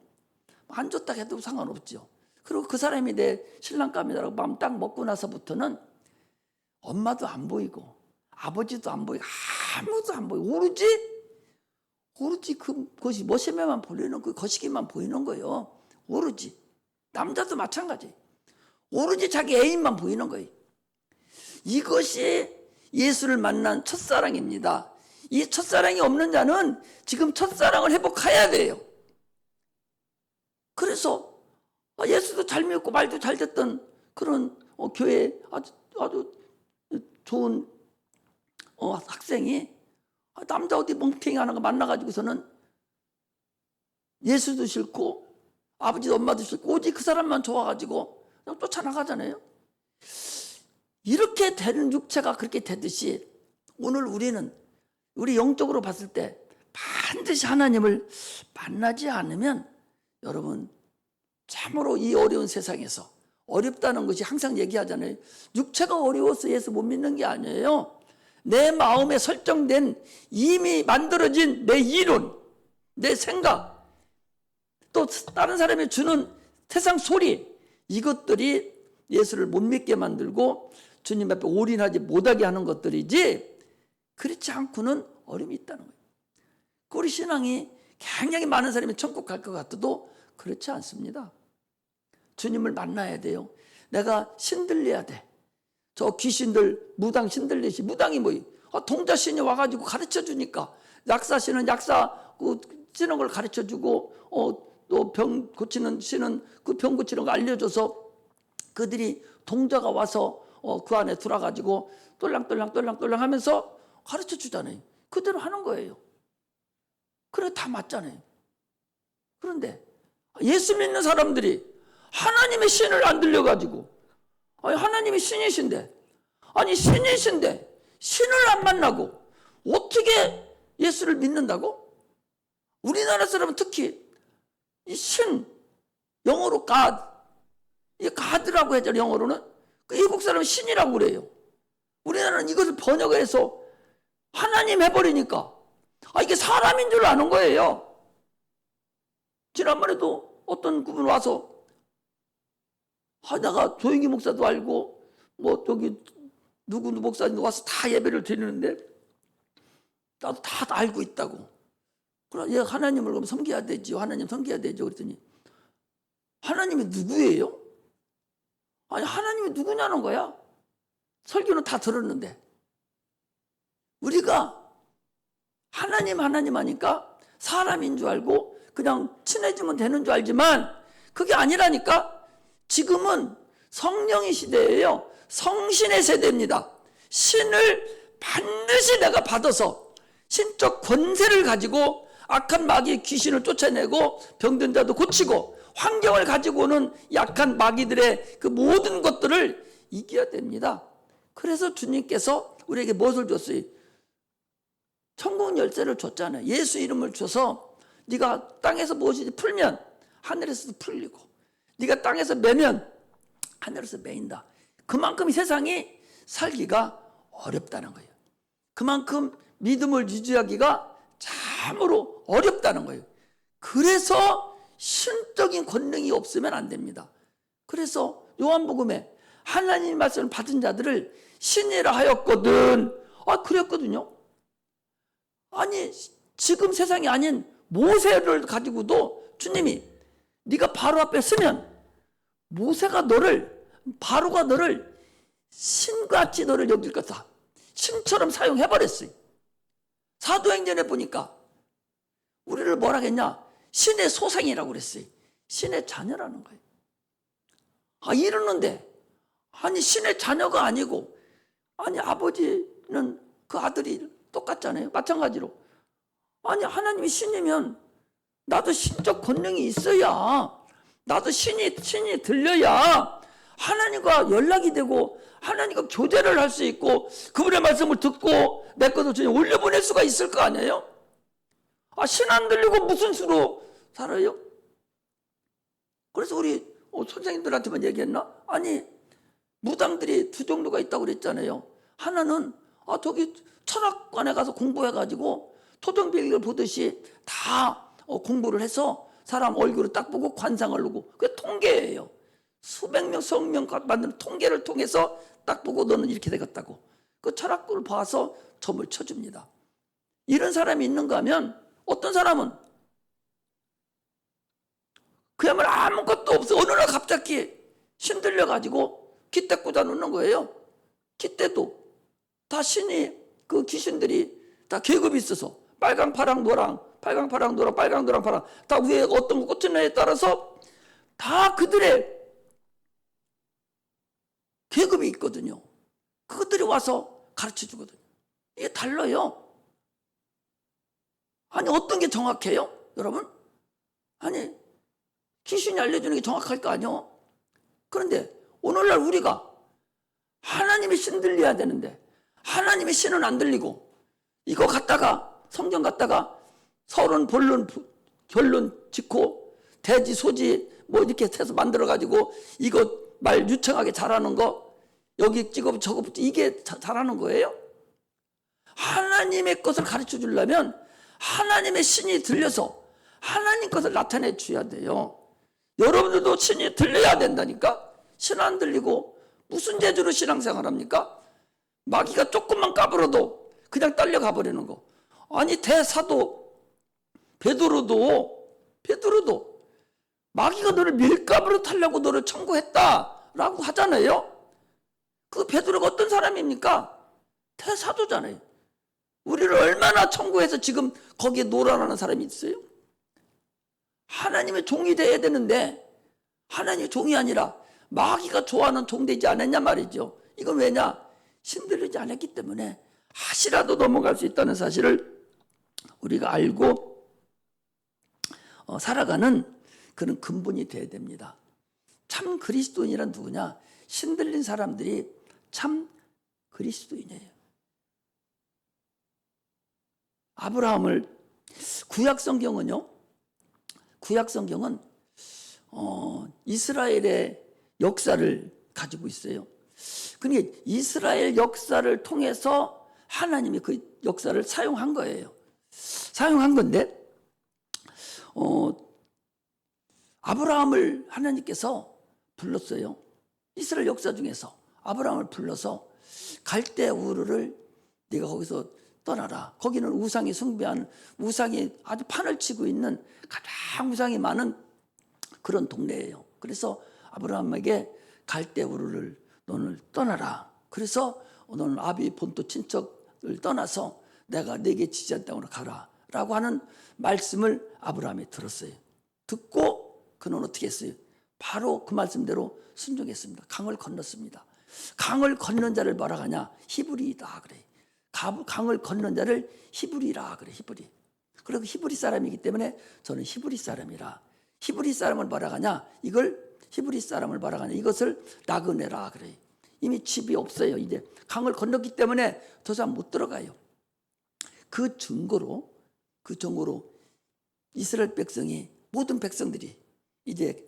안 좋다 해도 상관없죠. 그리고 그 사람이 내 신랑감이라고 마음 딱 먹고 나서부터는 엄마도 안 보이고 아버지도 안 보이고 아무도 안 보이고 오로지 그것이 모세매만 보이는 그 거시기만 보이는 거예요. 오로지 남자도 마찬가지. 오로지 자기 애인만 보이는 거예요. 이것이 예수를 만난 첫사랑입니다. 이 첫사랑이 없는 자는 지금 첫사랑을 회복해야 돼요. 그래서 예수도 잘 믿고 말도 잘 듣던 그런 교회 아주 좋은 학생이 남자 어디 멍탱이 하는 거 만나가지고서는 예수도 싫고 아버지도 엄마도 싫고 오직 그 사람만 좋아가지고 그냥 쫓아나가잖아요. 이렇게 되는 육체가 그렇게 되듯이 오늘 우리 영적으로 봤을 때 반드시 하나님을 만나지 않으면 여러분 참으로 이 어려운 세상에서 어렵다는 것이 항상 얘기하잖아요. 육체가 어려워서 예수 못 믿는 게 아니에요. 내 마음에 설정된 이미 만들어진 내 이론, 내 생각, 또 다른 사람이 주는 세상 소리, 이것들이 예수를 못 믿게 만들고 주님 앞에 올인하지 못하게 하는 것들이지, 그렇지 않고는 어려움이 있다는 거예요. 우리 신앙이 굉장히 많은 사람이 천국 갈 것 같아도 그렇지 않습니다. 주님을 만나야 돼요. 내가 신들려야 돼. 저 귀신들, 무당 신들리시, 무당이 뭐예요? 동자신이 와가지고 가르쳐 주니까, 약사신은 약사 쓰는 걸 가르쳐 주고, 또 병 고치는 신은 그 병 고치는 거 알려줘서 그들이 동자가 와서 그 안에 들어가지고 똘랑똘랑 하면서 가르쳐 주잖아요. 그대로 하는 거예요. 그래, 다 맞잖아요. 그런데 예수 믿는 사람들이 하나님의 신을 안 들려가지고, 하나님이 신이신데 아니 신이신데 신을 안 만나고 어떻게 예수를 믿는다고? 우리나라 사람은 특히 이 신, 영어로 God, 이 God라고 하잖아요. 영어로는. 그 외국 사람은 신이라고 그래요. 우리나라는 이것을 번역해서 하나님 해버리니까 이게 사람인 줄 아는 거예요. 지난번에도 어떤 그분 와서 내가 조영기 목사도 알고 뭐 저기 누구 목사님도 와서 다 예배를 드리는데 나도 다 알고 있다고. 그럼 얘 하나님을 그럼 섬겨야 되지요. 하나님 섬겨야 되죠. 그랬더니 하나님이 누구예요? 아니 하나님이 누구냐는 거야. 설교는 다 들었는데 우리가 하나님 하니까 사람인 줄 알고 그냥 친해지면 되는 줄 알지만 그게 아니라니까. 지금은 성령의 시대예요. 성신의 세대입니다. 신을 반드시 내가 받아서 신적 권세를 가지고 악한 마귀의 귀신을 쫓아내고 병든 자도 고치고 환경을 가지고 오는 약한 마귀들의 그 모든 것들을 이겨야 됩니다. 그래서 주님께서 우리에게 무엇을 줬어요? 천국 열쇠를 줬잖아요. 예수 이름을 줘서 네가 땅에서 무엇이지 풀면 하늘에서도 풀리고 네가 땅에서 매면 하늘에서 매인다. 그만큼 이 세상이 살기가 어렵다는 거예요. 그만큼 믿음을 유지하기가 참으로 어렵다는 거예요. 그래서 신적인 권능이 없으면 안 됩니다. 그래서 요한복음에 하나님 말씀을 받은 자들을 신이라 하였거든. 그랬거든요. 아니 지금 세상이 아닌 모세를 가지고도 주님이 네가 바로 앞에 서면 바로가 너를 신같이 너를 여길 거다. 신처럼 사용해버렸어요. 사도행전에 보니까 우리를 뭐라 했냐? 신의 소생이라고 그랬어요. 신의 자녀라는 거예요. 이러는데 아니 신의 자녀가 아니고 아니 아버지는 그 아들이 똑같잖아요. 마찬가지로 아니 하나님이 신이면 나도 신적 권능이 있어야 나도 신이 들려야 하나님과 연락이 되고 하나님과 교제를 할 수 있고 그분의 말씀을 듣고 내 것을 주님 올려보낼 수가 있을 거 아니에요? 신 안 들리고 무슨 수로 살아요? 그래서 우리 선생님들한테만 얘기했나? 아니 무당들이 두 종류가 있다고 그랬잖아요. 하나는 저기 철학관에 가서 공부해가지고 토종별을 보듯이 다 공부를 해서 사람 얼굴을 딱 보고 관상을 보고 그게 통계예요. 수백 명, 수억 명 만드는 통계를 통해서 딱 보고 너는 이렇게 되겠다고 그 철학을 봐서 점을 쳐줍니다. 이런 사람이 있는가 하면 어떤 사람은 그야말로 아무것도 없어. 어느 날 갑자기 신들려가지고 깃대 꽂아 놓는 거예요. 깃대도 다 신이 그 귀신들이 다 계급이 있어서 빨강, 파랑, 노랑, 빨강, 파랑, 노랑, 빨강, 노랑, 파랑 다 위에 어떤 거 꽂혔냐에 따라서 다 그들의 계급이 있거든요. 그것들이 와서 가르쳐 주거든요. 이게 달라요. 아니 어떤 게 정확해요? 여러분? 아니 귀신이 알려주는 게 정확할 거 아니에요? 그런데 오늘날 우리가 하나님의 신 들려야 되는데 하나님의 신은 안 들리고 이거 갖다가 성경 갖다가 서론, 본론, 결론 짓고 대지, 소지 뭐 이렇게 해서 만들어가지고 이거 말 유창하게 잘하는 거 여기 찍어 저거 이게 잘하는 거예요? 하나님의 것을 가르쳐 주려면 하나님의 신이 들려서 하나님 것을 나타내 줘야 돼요. 여러분들도 신이 들려야 된다니까. 신 안 들리고 무슨 재주로 신앙생활 합니까? 마귀가 조금만 까불어도 그냥 딸려가 버리는 거. 아니 대사도 베드로도 마귀가 너를 밀가부로 타려고 너를 청구했다라고 하잖아요. 그 베드로가 어떤 사람입니까? 대사도잖아요. 우리를 얼마나 청구해서 지금 거기에 놀아나는 사람이 있어요? 하나님의 종이 돼야 되는데 하나님의 종이 아니라 마귀가 좋아하는 종 되지 않았냐 말이죠. 이건 왜냐? 신들리지 않았기 때문에 하시라도 넘어갈 수 있다는 사실을 우리가 알고 살아가는 그런 근본이 돼야 됩니다. 참 그리스도인이란 누구냐? 신들린 사람들이 참 그리스도인이에요. 아브라함을 구약 성경은 이스라엘의 역사를 가지고 있어요. 그러니까 이스라엘 역사를 통해서 하나님이 그 역사를 사용한 거예요. 사용한 건데 아브라함을 하나님께서 불렀어요. 이스라엘 역사 중에서 아브라함을 불러서 갈대 우르를 네가 거기서 떠나라. 거기는 우상이 숭배하는, 우상이 아주 판을 치고 있는 가장 우상이 많은 그런 동네예요. 그래서 아브라함에게 갈대 우르를 너는 떠나라. 그래서 너는 아비 본토 친척을 떠나서 내가 네게 지지한 땅으로 가라 라고 하는 말씀을 아브라함이 들었어요. 듣고 그는 어떻게 했어요? 바로 그 말씀대로 순종했습니다. 강을 건넜습니다. 강을 건넌 자를 뭐라 하냐? 히브리이다 그래. 강을 건넌 자를 히브리라 그래. 히브리. 그리고 히브리 사람이기 때문에 저는 히브리 사람이라. 히브리 사람을 뭐라 하냐? 히브리 사람을 뭐라 하냐? 이것을 나그네라 그래. 이미 집이 없어요. 이제 강을 건넜기 때문에 더 이상 못 들어가요. 그 증거로 이스라엘 백성이, 모든 백성들이 이제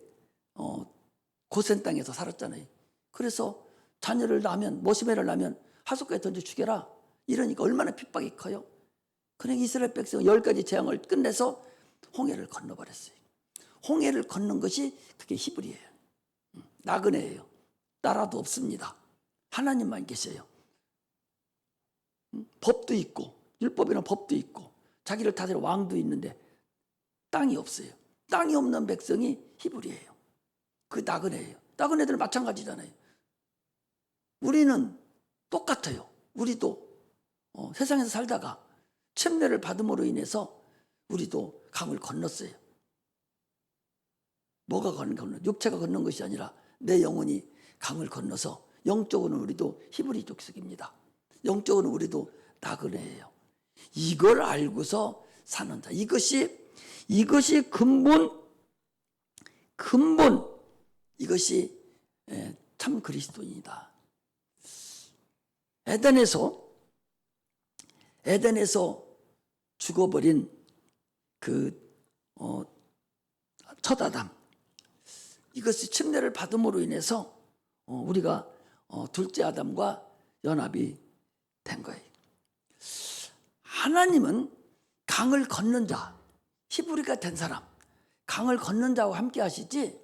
고센 땅에서 살았잖아요. 그래서 자녀를 낳으면, 모시매를 낳으면 하숫가에 던져 죽여라. 이러니까 얼마나 핍박이 커요. 그러니까 이스라엘 백성은 10가지 재앙을 끝내서 홍해를 건너버렸어요. 홍해를 건넌 것이 그게 히브리예요. 나그네예요. 나라도 없습니다. 하나님만 계셔요. 법도 있고, 율법이나 법도 있고, 자기를 다스릴 왕도 있는데 땅이 없어요. 땅이 없는 백성이 히브리예요. 그 나그네예요. 나그네들은 마찬가지잖아요. 우리는 똑같아요. 우리도 세상에서 살다가 침례를 받음으로 인해서 우리도 강을 건넜어요. 뭐가 건너? 육체가 건넌 것이 아니라 내 영혼이 강을 건너서 영적으로는 우리도 히브리 족속입니다. 영적으로는 우리도 나그네예요. 이걸 알고서 사는 자. 이것이 근본 이것이 참 그리스도인이다. 에덴에서 죽어버린 첫 아담, 이것이 침례를 받음으로 인해서 우리가 둘째 아담과 연합이 된 거예요. 하나님은 강을 건넌 자, 히브리가 된 사람, 강을 건넌 자와 함께 하시지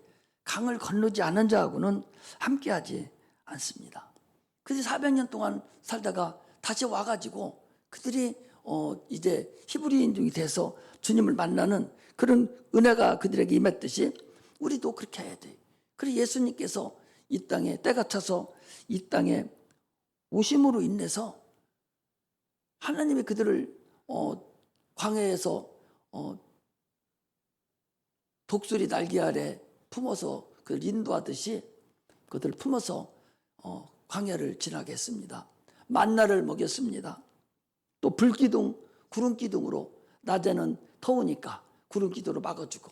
강을 건너지 않은 자하고는 함께 하지 않습니다. 그래서 400년 동안 살다가 다시 와가지고 그들이 이제 히브리인중이 돼서 주님을 만나는 그런 은혜가 그들에게 임했듯이 우리도 그렇게 해야 돼요. 그래서 예수님께서 이 땅에 때가 차서 이 땅에 오심으로 인해서 하나님이 그들을 광야에서 독수리 날개 아래 품어서 그를 인도하듯이 그들을 품어서 광야를 지나게 했습니다. 만나를 먹였습니다. 또 불기둥, 구름기둥으로 낮에는 더우니까 구름기둥으로 막아주고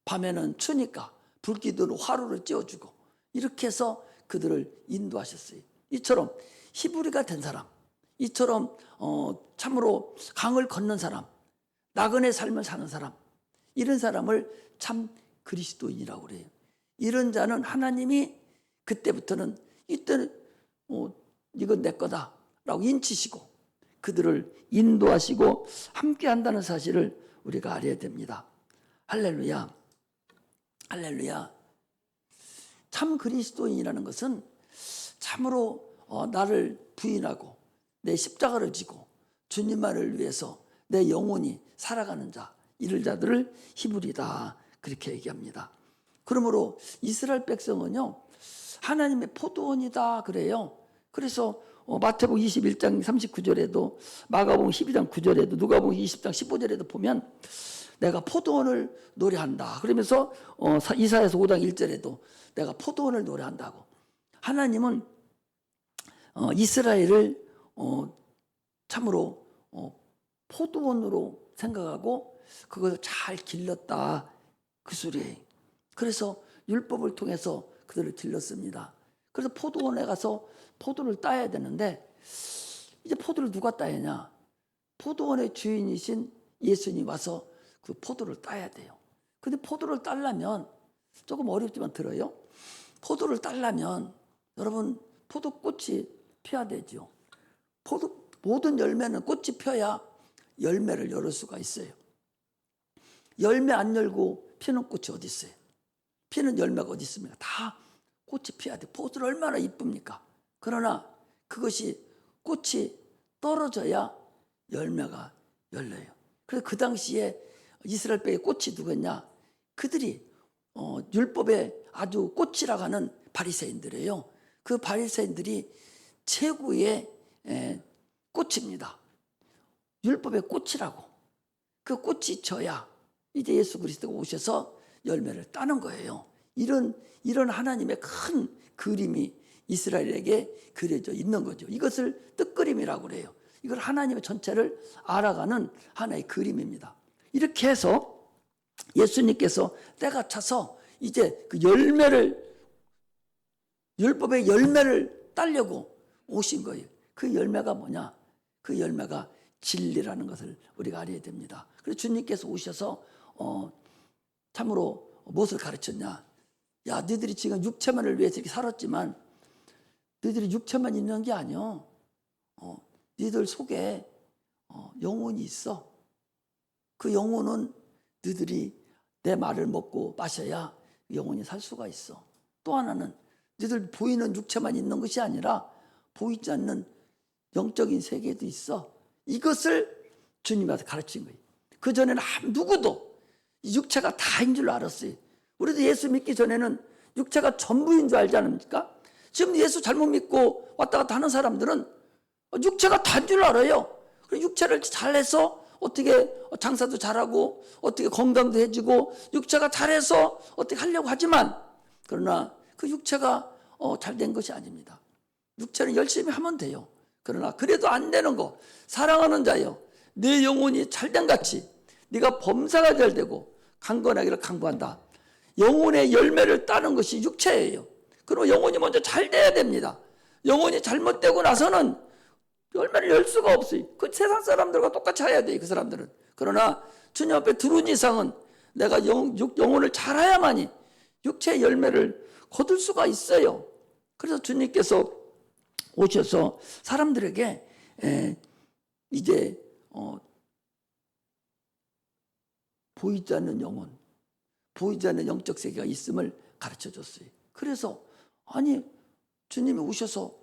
밤에는 추니까 불기둥으로 화로를 쬐어주고 이렇게 해서 그들을 인도하셨어요. 이처럼 히브리가 된 사람, 이처럼 참으로 강을 건넌 사람, 나그네 삶을 사는 사람, 이런 사람을 참 그리스도인이라고 그래요. 이런 자는 하나님이 그때부터는 이때는 이건 내 거다라고 인치시고 그들을 인도하시고 함께 한다는 사실을 우리가 알아야 됩니다. 할렐루야. 할렐루야. 참 그리스도인이라는 것은 참으로 나를 부인하고 내 십자가를 지고 주님만을 위해서 내 영혼이 살아가는 자, 이럴 자들을 히브리다 그렇게 얘기합니다. 그러므로 이스라엘 백성은요 하나님의 포도원이다 그래요. 그래서 마태복음 21장 39절에도 마가복음 12장 9절에도 누가복음 20장 15절에도 보면 내가 포도원을 노래한다. 그러면서 이사야서 5장 1절에도 내가 포도원을 노래한다고. 하나님은 이스라엘을 참으로 포도원으로 생각하고 그걸 잘 길렀다 그 소리예요. 그래서 율법을 통해서 그들을 길렀습니다. 그래서 포도원에 가서 포도를 따야 되는데 이제 포도를 누가 따야냐? 포도원의 주인이신 예수님이 와서 그 포도를 따야 돼요. 근데 포도를 따려면 조금 어렵지만 들어요. 포도를 따려면 여러분 포도꽃이 펴야 되죠. 모든 열매는 꽃이 펴야 열매를 열을 수가 있어요. 열매 안 열고 피는 꽃이 어디 있어요? 피는 열매가 어디 있습니까? 다 꽃이 피어야 돼. 포도를 얼마나 이쁩니까? 그러나 그것이 꽃이 떨어져야 열매가 열려요. 그래서 그 당시에 이스라엘 백의 꽃이 누구냐? 그들이 율법의 아주 꽃이라고 하는 바리새인들이에요. 그 바리새인들이 최고의 꽃입니다. 율법의 꽃이라고. 그 꽃이 져야 이제 예수 그리스도가 오셔서 열매를 따는 거예요. 이런 하나님의 큰 그림이 이스라엘에게 그려져 있는 거죠. 이것을 뜻그림이라고 그래요. 이걸 하나님의 전체를 알아가는 하나의 그림입니다. 이렇게 해서 예수님께서 때가 차서 이제 그 율법의 열매를 따려고 오신 거예요. 그 열매가 뭐냐? 그 열매가 진리라는 것을 우리가 알아야 됩니다. 그래서 주님께서 오셔서 참으로 무엇을 가르쳤냐? 야, 너희들이 지금 육체만을 위해서 이렇게 살았지만 너희들이 육체만 있는 게 아니야. 너희들 속에 영혼이 있어. 그 영혼은 너희들이 내 말을 먹고 마셔야 영혼이 살 수가 있어. 또 하나는 너희들 보이는 육체만 있는 것이 아니라 보이지 않는 영적인 세계도 있어. 이것을 주님한테 가르친 거예요. 그전에는 누구도 육체가 다인 줄 알았어요. 우리도 예수 믿기 전에는 육체가 전부인 줄 알지 않습니까? 지금 예수 잘못 믿고 왔다 갔다 하는 사람들은 육체가 다인 줄 알아요. 육체를 잘해서 어떻게 장사도 잘하고 어떻게 건강도 해지고 육체가 잘해서 어떻게 하려고 하지만 그러나 그 육체가 잘된 것이 아닙니다. 육체는 열심히 하면 돼요. 그러나 그래도 안 되는 거, 사랑하는 자여, 내 영혼이 잘된 같이 네가 범사가 잘 되고 강건하기를 강구한다. 영혼의 열매를 따는 것이 육체예요. 그럼 영혼이 먼저 잘 돼야 됩니다. 영혼이 잘못되고 나서는 열매를 열 수가 없어요. 그 세상 사람들과 똑같이 해야 돼요. 그 사람들은. 그러나 주님 앞에 들어온 이상은 내가 영혼을 잘해야만이 육체의 열매를 거둘 수가 있어요. 그래서 주님께서 오셔서 사람들에게 이제 보이지 않는 영혼, 보이지 않는 영적 세계가 있음을 가르쳐 줬어요. 그래서 아니 주님이 오셔서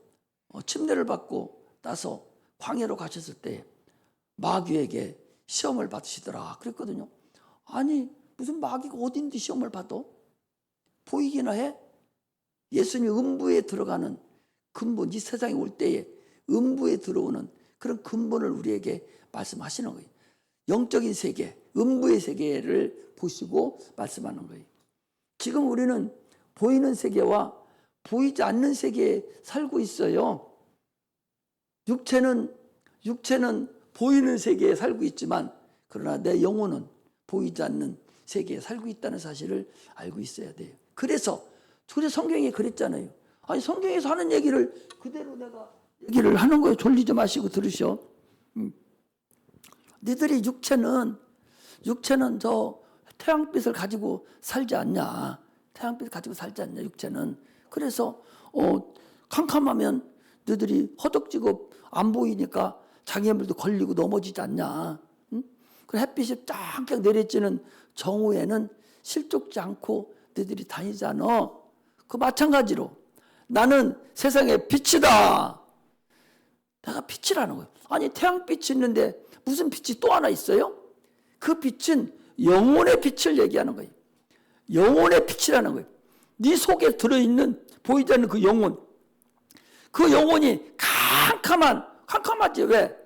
침례를 받고 나서 광야로 가셨을 때 마귀에게 시험을 받으시더라 그랬거든요. 아니 무슨 마귀가 어딘데 시험을 받아? 보이기나 해? 예수님이 음부에 들어가는 근본, 이 세상에 올 때에 음부에 들어오는 그런 근본을 우리에게 말씀하시는 거예요. 영적인 세계, 음부의 세계를 보시고 말씀하는 거예요. 지금 우리는 보이는 세계와 보이지 않는 세계에 살고 있어요. 육체는 보이는 세계에 살고 있지만 그러나 내 영혼은 보이지 않는 세계에 살고 있다는 사실을 알고 있어야 돼요. 그래서 성경이 그랬잖아요. 아니 성경에서 하는 얘기를 그대로 내가 얘기를 하는 거예요. 졸리지 마시고 들으셔. 너희들이 육체는 저 태양빛을 가지고 살지 않냐. 태양빛을 가지고 살지 않냐 육체는. 그래서 캄캄하면 너희들이 허덕지고 안 보이니까 장애물도 걸리고 넘어지지 않냐. 응? 그 햇빛이 쫙쫙 내리쬐는 정오에는 실족지 않고 너희들이 다니잖아. 그 마찬가지로 나는 세상의 빛이다. 내가 빛이라는 거예요. 아니 태양빛이 있는데 무슨 빛이 또 하나 있어요? 그 빛은 영혼의 빛을 얘기하는 거예요. 영혼의 빛이라는 거예요. 네 속에 들어있는 보이지 않는 그 영혼이 캄캄하지. 왜?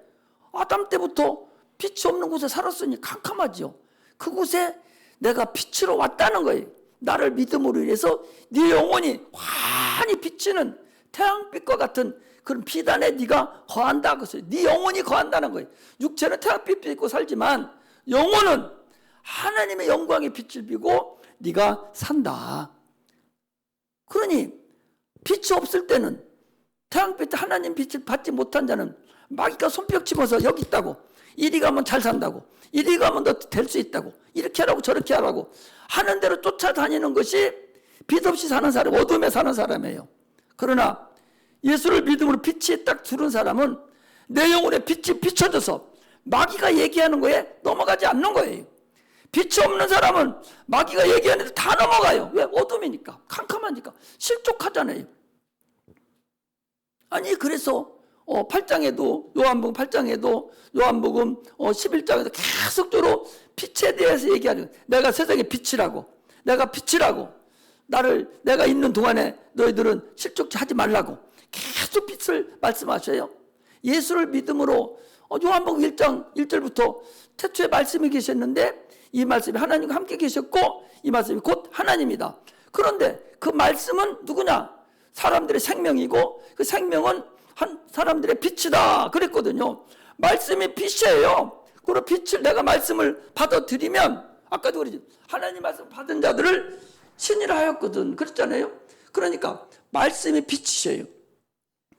아담 때부터 빛이 없는 곳에 살았으니 캄캄하죠. 그곳에 내가 빛으로 왔다는 거예요. 나를 믿음으로 인해서 네 영혼이 환히 비치는 태양빛과 같은 그런 빛 안에 네가 거한다. 네 영혼이 거한다는 거예요. 육체는 태양빛 비고 살지만 영혼은 하나님의 영광의 빛을 비고 네가 산다. 그러니 빛이 없을 때는 태양빛 하나님 빛을 받지 못한 자는 마귀가 손뼉 치면서 여기 있다고, 이리 가면 잘 산다고, 이리 가면 너 될 수 있다고, 이렇게 하라고 저렇게 하라고 하는 대로 쫓아다니는 것이 빛 없이 사는 사람, 어둠에 사는 사람이에요. 그러나 예수를 믿음으로 빛이 딱 들은 사람은 내 영혼에 빛이 비춰져서 마귀가 얘기하는 거에 넘어가지 않는 거예요. 빛이 없는 사람은 마귀가 얘기하는 데 다 넘어가요. 왜? 어둠이니까, 캄캄하니까, 실족하잖아요. 아니 그래서 8장에도 요한복음 8장에도 요한복음 11장에도 계속적으로 빛에 대해서 얘기하는 거예요. 내가 세상의 빛이라고, 내가 빛이라고, 내가 있는 동안에 너희들은 실족지 하지 말라고 계속 빛을 말씀하셔요. 예수를 믿음으로 요한복음 1장 1절부터 태초에 말씀이 계셨는데 이 말씀이 하나님과 함께 계셨고 이 말씀이 곧 하나님이다. 그런데 그 말씀은 누구냐? 사람들의 생명이고 그 생명은 사람들의 빛이다 그랬거든요. 말씀이 빛이에요. 그리고 빛을 내가 말씀을 받아들이면 아까도 그러지, 하나님 말씀 받은 자들을 신이라 하였거든 그랬잖아요. 그러니까 말씀이 빛이셔요.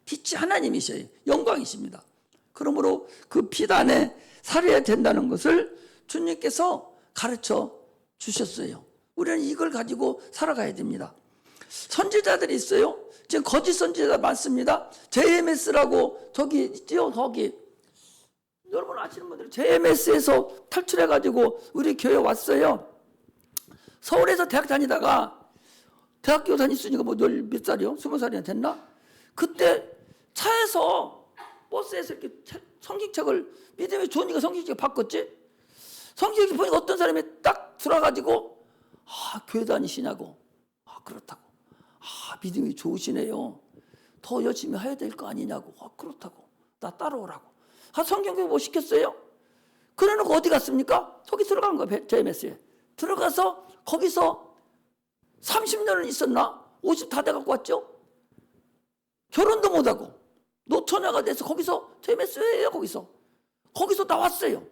빛이 하나님이셔요. 영광이십니다. 그러므로 그 빛 안에 살아야 된다는 것을 주님께서 가르쳐 주셨어요. 우리는 이걸 가지고 살아가야 됩니다. 선지자들이 있어요. 지금 거짓 선지자 많습니다. JMS라고 저기 있죠. 거기 여러분 아시는 분들 JMS에서 탈출해가지고 우리 교회 왔어요. 서울에서 대학 다니다가 대학교 다녔으니까 뭐 몇 살이요? 20살이나 됐나? 그때 차에서 버스에서 이렇게 성경책을 믿음이 좋으니까 성경책을 바꿨지. 성경책 보니까 어떤 사람이 딱 들어가지고 교회 다니시냐고. 그렇다고. 믿음이 좋으시네요. 더 열심히 해야 될 거 아니냐고. 그렇다고. 나 따라오라고. 성경책 뭐 시켰어요? 그래놓고 어디 갔습니까? 저기 들어간 거예요. JMS에. 들어가서 거기서 30년을 있었나? 50 다 돼갖고 왔죠? 결혼도 못하고 노처녀가 돼서 거기서 JMS예요. 거기서 나왔어요.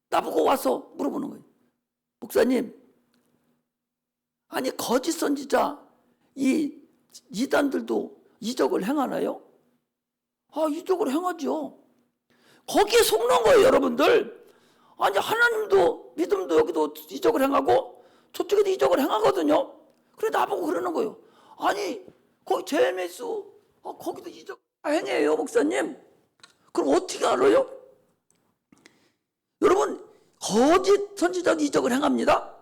나보고 와서 물어보는 거예요. 목사님, 아니 거짓 선지자 이 이단들도 이적을 행하나요? 이적을 행하죠. 거기에 속는 거예요, 여러분들. 아니 하나님도 믿음도 여기도 이적을 행하고 저쪽에도 이적을 행하거든요. 그래 나보고 그러는 거예요. 아니 거기 JMS 거기도 이적 행해요, 목사님. 그럼 어떻게 알아요? 여러분 거짓 선지자도 이적을 행합니다.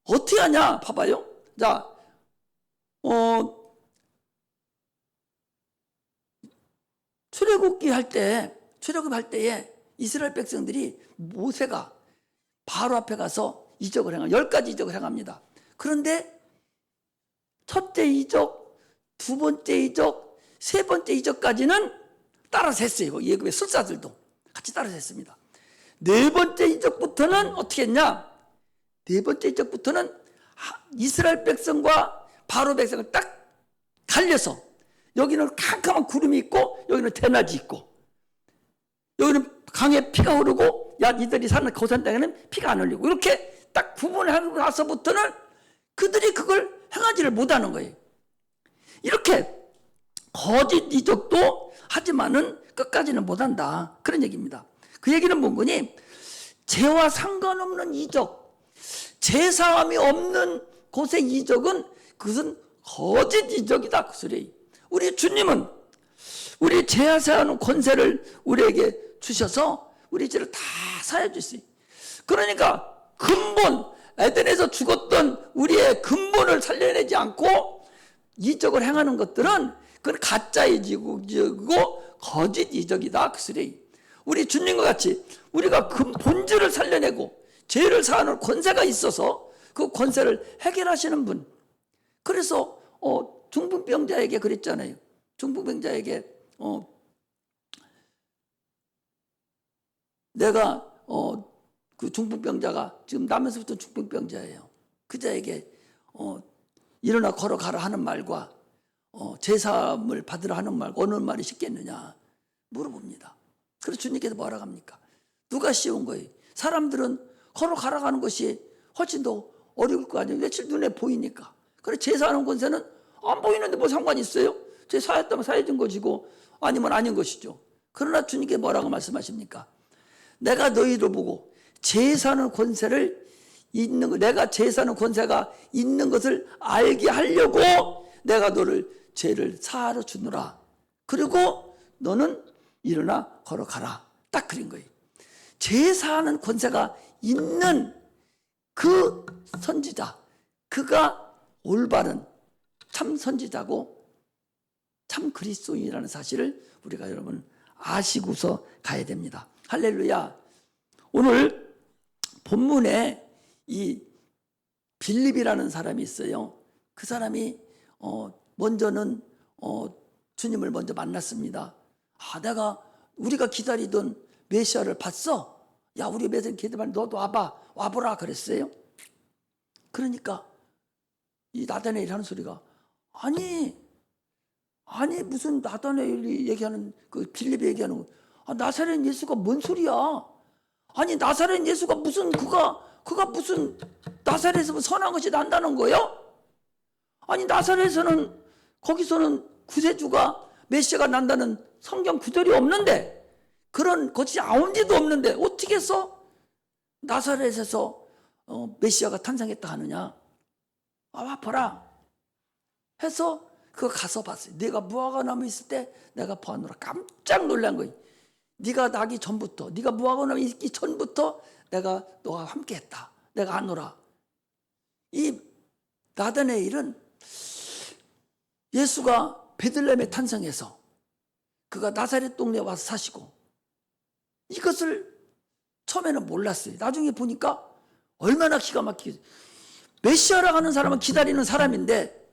어떻게 하냐? 봐봐요. 자, 출애굽할 때에 이스라엘 백성들이 모세가 바로 앞에 가서 이적을 행합니다. 10가지 이적을 행합니다. 그런데 첫째 이적, 두 번째 이적, 세 번째 이적까지는 따라서 했어요. 예굽의 술사들도 같이 따라서 했습니다. 네 번째 이적부터는 어떻게 했냐? 네 번째 이적부터는 이스라엘 백성과 바로 백성을 딱 갈려서 여기는 캄캄한 구름이 있고 여기는 대낮이 있고 여기는 강에 피가 흐르고 야 니들이 사는 고산 땅에는 피가 안 흘리고 이렇게 딱 구분하고 나서부터는 그들이 그걸 행하지를 못하는 거예요. 이렇게 거짓 이적도 하지만은 끝까지는 못한다 그런 얘기입니다. 그 얘기는 뭔거니? 죄와 상관없는 이적, 죄사함이 없는 곳의 이적은 그것은 거짓 이적이다 그 소리. 우리 주님은 우리 죄 사하는 권세를 우리에게 주셔서 우리 죄를 다 사해 주세요. 그러니까 근본 에덴에서 죽었던 우리의 근본을 살려내지 않고 이적을 행하는 것들은 그건 가짜 이적이고 거짓 이적이다 그 소리. 우리 주님과 같이 우리가 그 본질을 살려내고 죄를 사하는 권세가 있어서 그 권세를 해결하시는 분. 그래서 중풍병자에게 그랬잖아요. 중풍병자에게 내가 그 중풍병자가 지금 나면서부터 중풍병자예요. 그자에게 일어나 걸어가라 하는 말과 제사함을 받으라 하는 말 어느 말이 쉽겠느냐 물어봅니다. 그래서 주님께서 뭐라고 합니까? 누가 쉬운 거예요? 사람들은 걸어가라 하는 것이 훨씬 더 어려울 거 아니에요. 며칠 눈에 보이니까. 그래 제사하는 권세는 안 보이는데 뭐 상관이 있어요? 제 사였다면 사해진 것이고 아니면 아닌 것이죠. 그러나 주님께 뭐라고 말씀하십니까? 내가 너희를 보고 제사하는 권세를 있는 거, 내가 제사하는 권세가 있는 것을 알게 하려고 내가 너를 죄를 사하러 주노라. 그리고 너는 일어나 걸어가라. 딱 그린 거예요. 제사하는 권세가 있는 그 선지자, 그가 올바른 참 선지자고 참 그리스도인이라는 사실을 우리가 여러분 아시고서 가야 됩니다. 할렐루야. 오늘 본문에 이 빌립이라는 사람이 있어요. 그 사람이 먼저는 주님을 먼저 만났습니다. 우리가 기다리던 메시아를 봤어. 야, 우리 메시아 기다리면 너도 와보라 그랬어요. 그러니까 이 나다나엘이 하는 소리가 아니 무슨 나다나엘이 얘기하는 그 빌립이 얘기하는 나사렛 예수가 뭔 소리야? 아니 나사렛 예수가 무슨 그가 무슨 나사렛에서 선한 것이 난다는 거예요? 아니 나사렛에서는 거기서는 구세주가 메시아가 난다는 성경 구절이 없는데 그런 것이 아무지도 없는데 어떻게 해서 나사렛에서 메시아가 탄생했다 하느냐? 와봐라 해서 그거 가서 봤어요. 네가 무화과나무 있을 때 내가 보아노라. 깜짝 놀란 거예요. 네가 나기 전부터, 네가 무화과나무 있기 전부터 내가 너와 함께했다. 내가 아노라. 이 나다나엘은 예수가 베들레헴에 탄생해서 그가 나사렛 동네에 와서 사시고 이것을 처음에는 몰랐어요. 나중에 보니까 얼마나 기가 막히게 메시아라고 하는 사람은 기다리는 사람인데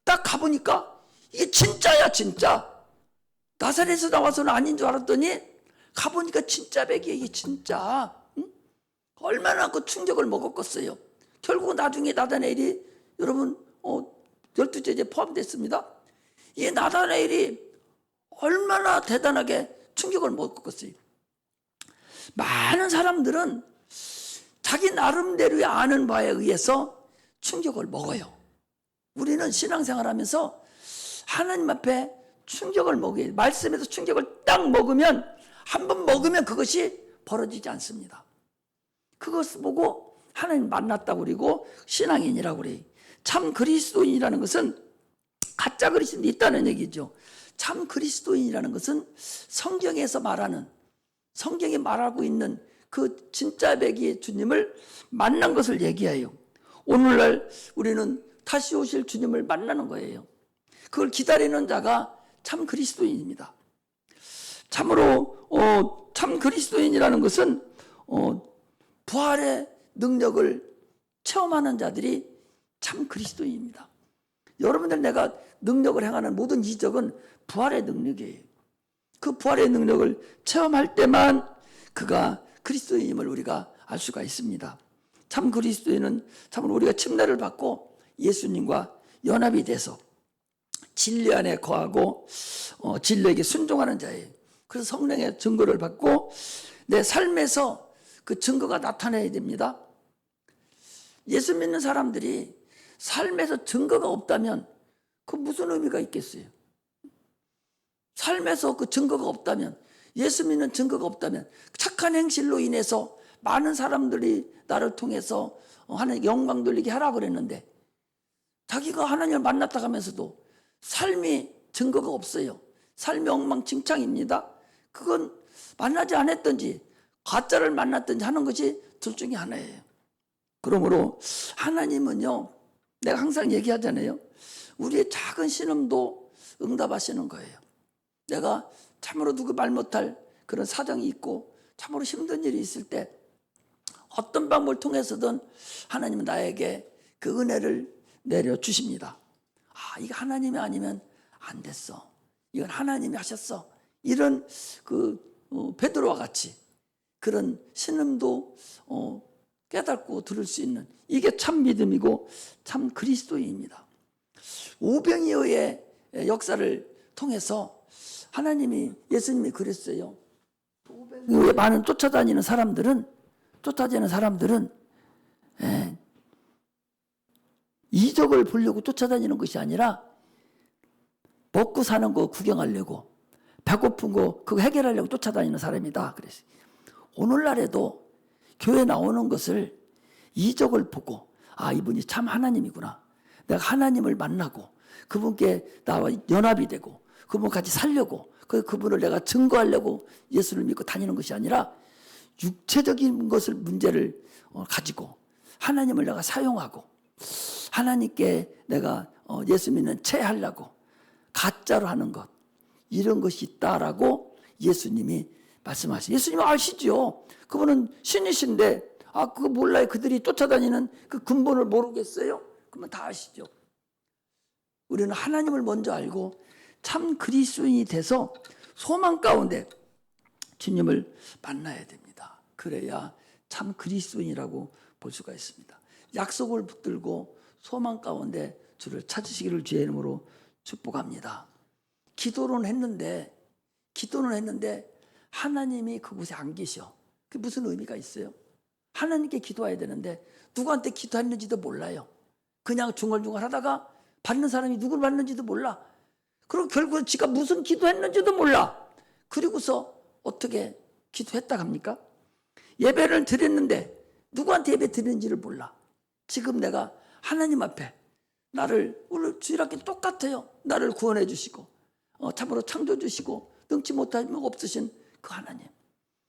딱 가보니까 이게 진짜야 진짜. 나사렛에서 나와서는 아닌 줄 알았더니 가보니까 진짜 백이야. 이게 진짜. 응? 얼마나 그 충격을 먹었겠어요. 결국 나중에 나다나엘이 여러분 12제자에 포함됐습니다. 이 나다나엘이 얼마나 대단하게 충격을 먹었겠어요. 많은 사람들은 자기 나름대로의 아는 바에 의해서 충격을 먹어요. 우리는 신앙생활하면서 하나님 앞에 충격을 먹어야 돼요. 말씀에서 충격을 딱 먹으면 한 번 먹으면 그것이 벌어지지 않습니다. 그것을 보고 하나님 만났다고 그러고 신앙인이라고 그래요. 참 그리스도인이라는 것은 가짜 그리스도인이 있다는 얘기죠. 참 그리스도인이라는 것은 성경에서 말하는 성경이 말하고 있는 그 진짜 백의 주님을 만난 것을 얘기해요. 오늘날 우리는 다시 오실 주님을 만나는 거예요. 그걸 기다리는 자가 참 그리스도인입니다. 참으로 참 그리스도인이라는 것은 부활의 능력을 체험하는 자들이 참 그리스도인입니다. 여러분들 내가 능력을 행하는 모든 이적은 부활의 능력이에요. 그 부활의 능력을 체험할 때만 그가 그리스도인임을 우리가 알 수가 있습니다. 참 그리스도인은 참으로 우리가 침례를 받고 예수님과 연합이 돼서 진리 안에 거하고 진리에게 순종하는 자예요. 그래서 성령의 증거를 받고 내 삶에서 그 증거가 나타나야 됩니다. 예수 믿는 사람들이 삶에서 증거가 없다면 그 무슨 의미가 있겠어요? 삶에서 그 증거가 없다면, 예수 믿는 증거가 없다면 착한 행실로 인해서 많은 사람들이 나를 통해서 하나님 영광 돌리게 하라고 그랬는데 자기가 하나님을 만났다 하면서도 삶이 증거가 없어요. 삶이 엉망진창입니다. 그건 만나지 않았든지 가짜를 만났든지 하는 것이 둘 중에 하나예요. 그러므로 하나님은요, 내가 항상 얘기하잖아요. 우리의 작은 신음도 응답하시는 거예요. 내가 참으로 누구 말 못할 그런 사정이 있고 참으로 힘든 일이 있을 때 어떤 방법을 통해서든 하나님은 나에게 그 은혜를 내려주십니다. 이거 하나님이 아니면 안 됐어. 이건 하나님이 하셨어. 이런 베드로와 같이 그런 신음도 깨닫고 들을 수 있는 이게 참 믿음이고 참 그리스도인입니다. 오병이어의 역사를 통해서 하나님이 예수님이 그랬어요. 오병이어에 많은 쫓아다니는 사람들은 이적을 보려고 쫓아다니는 것이 아니라 먹고 사는 거 구경하려고, 배고픈 거 그거 해결하려고 쫓아다니는 사람이다. 그래서 오늘날에도 교회 나오는 것을 이적을 보고, 아, 이분이 참 하나님이구나. 내가 하나님을 만나고 그분께 나와 연합이 되고 그분 같이 살려고, 그분을 내가 증거하려고 예수를 믿고 다니는 것이 아니라 육체적인 것을 문제를 가지고 하나님을 내가 사용하고 하나님께 내가 예수 믿는 채 하려고 가짜로 하는 것, 이런 것이 있다라고 예수님이 말씀하시죠. 예수님은 아시죠. 그분은 신이신데, 아, 그거 몰라요. 그들이 쫓아다니는 그 근본을 모르겠어요? 그러면 다 아시죠. 우리는 하나님을 먼저 알고 참 그리스도인이 돼서 소망 가운데 주님을 만나야 됩니다. 그래야 참 그리스도인이라고 볼 수가 있습니다. 약속을 붙들고 소망 가운데 주를 찾으시기를 주의 이름으로 축복합니다. 기도는 했는데 하나님이 그곳에 안 계셔. 그게 무슨 의미가 있어요? 하나님께 기도해야 되는데 누구한테 기도했는지도 몰라요. 그냥 중얼중얼 하다가 받는 사람이 누굴 받는지도 몰라. 그리고 결국은 지가 무슨 기도했는지도 몰라. 그리고서 어떻게 기도했다 합니까? 예배를 드렸는데 누구한테 예배 드렸는지를 몰라. 지금 내가 하나님 앞에 나를, 오늘 주일학교 똑같아요. 나를 구원해 주시고 참으로 창조 주시고 능치 못할 없으신 그 하나님,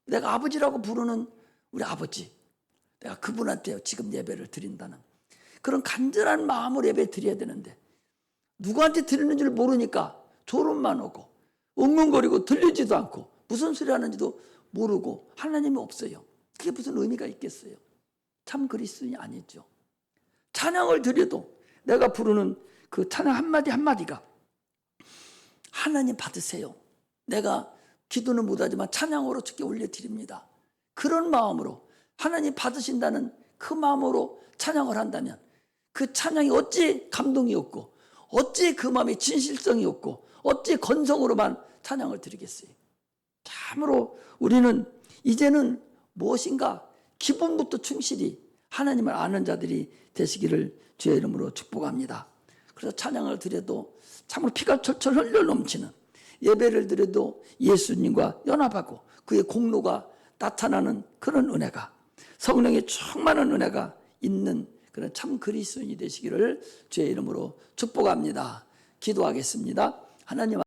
내가 아버지라고 부르는 우리 아버지, 내가 그분한테 지금 예배를 드린다는 그런 간절한 마음으로 예배 드려야 되는데 누구한테 드리는 줄 모르니까 졸음만 오고 웅웅거리고 들리지도 않고 무슨 소리 하는지도 모르고 하나님이 없어요. 그게 무슨 의미가 있겠어요? 참 그리스도인이 아니죠. 찬양을 드려도 내가 부르는 그 찬양 한마디 한마디가 하나님 받으세요. 내가 기도는 못하지만 찬양으로 주께 올려드립니다. 그런 마음으로 하나님 받으신다는 그 마음으로 찬양을 한다면 그 찬양이 어찌 감동이 없고 어찌 그 마음에 진실성이 없고 어찌 건성으로만 찬양을 드리겠어요. 참으로 우리는 이제는 무엇인가 기본부터 충실히 하나님을 아는 자들이 되시기를 주의 이름으로 축복합니다. 그래서 찬양을 드려도 참으로 피가 철철 흘러 넘치는, 예배를 드려도 예수님과 연합하고 그의 공로가 나타나는 그런 은혜가, 성령의 충만한 은혜가 있는 그런 참 그리스도인이 되시기를 주의 이름으로 축복합니다. 기도하겠습니다. 하나님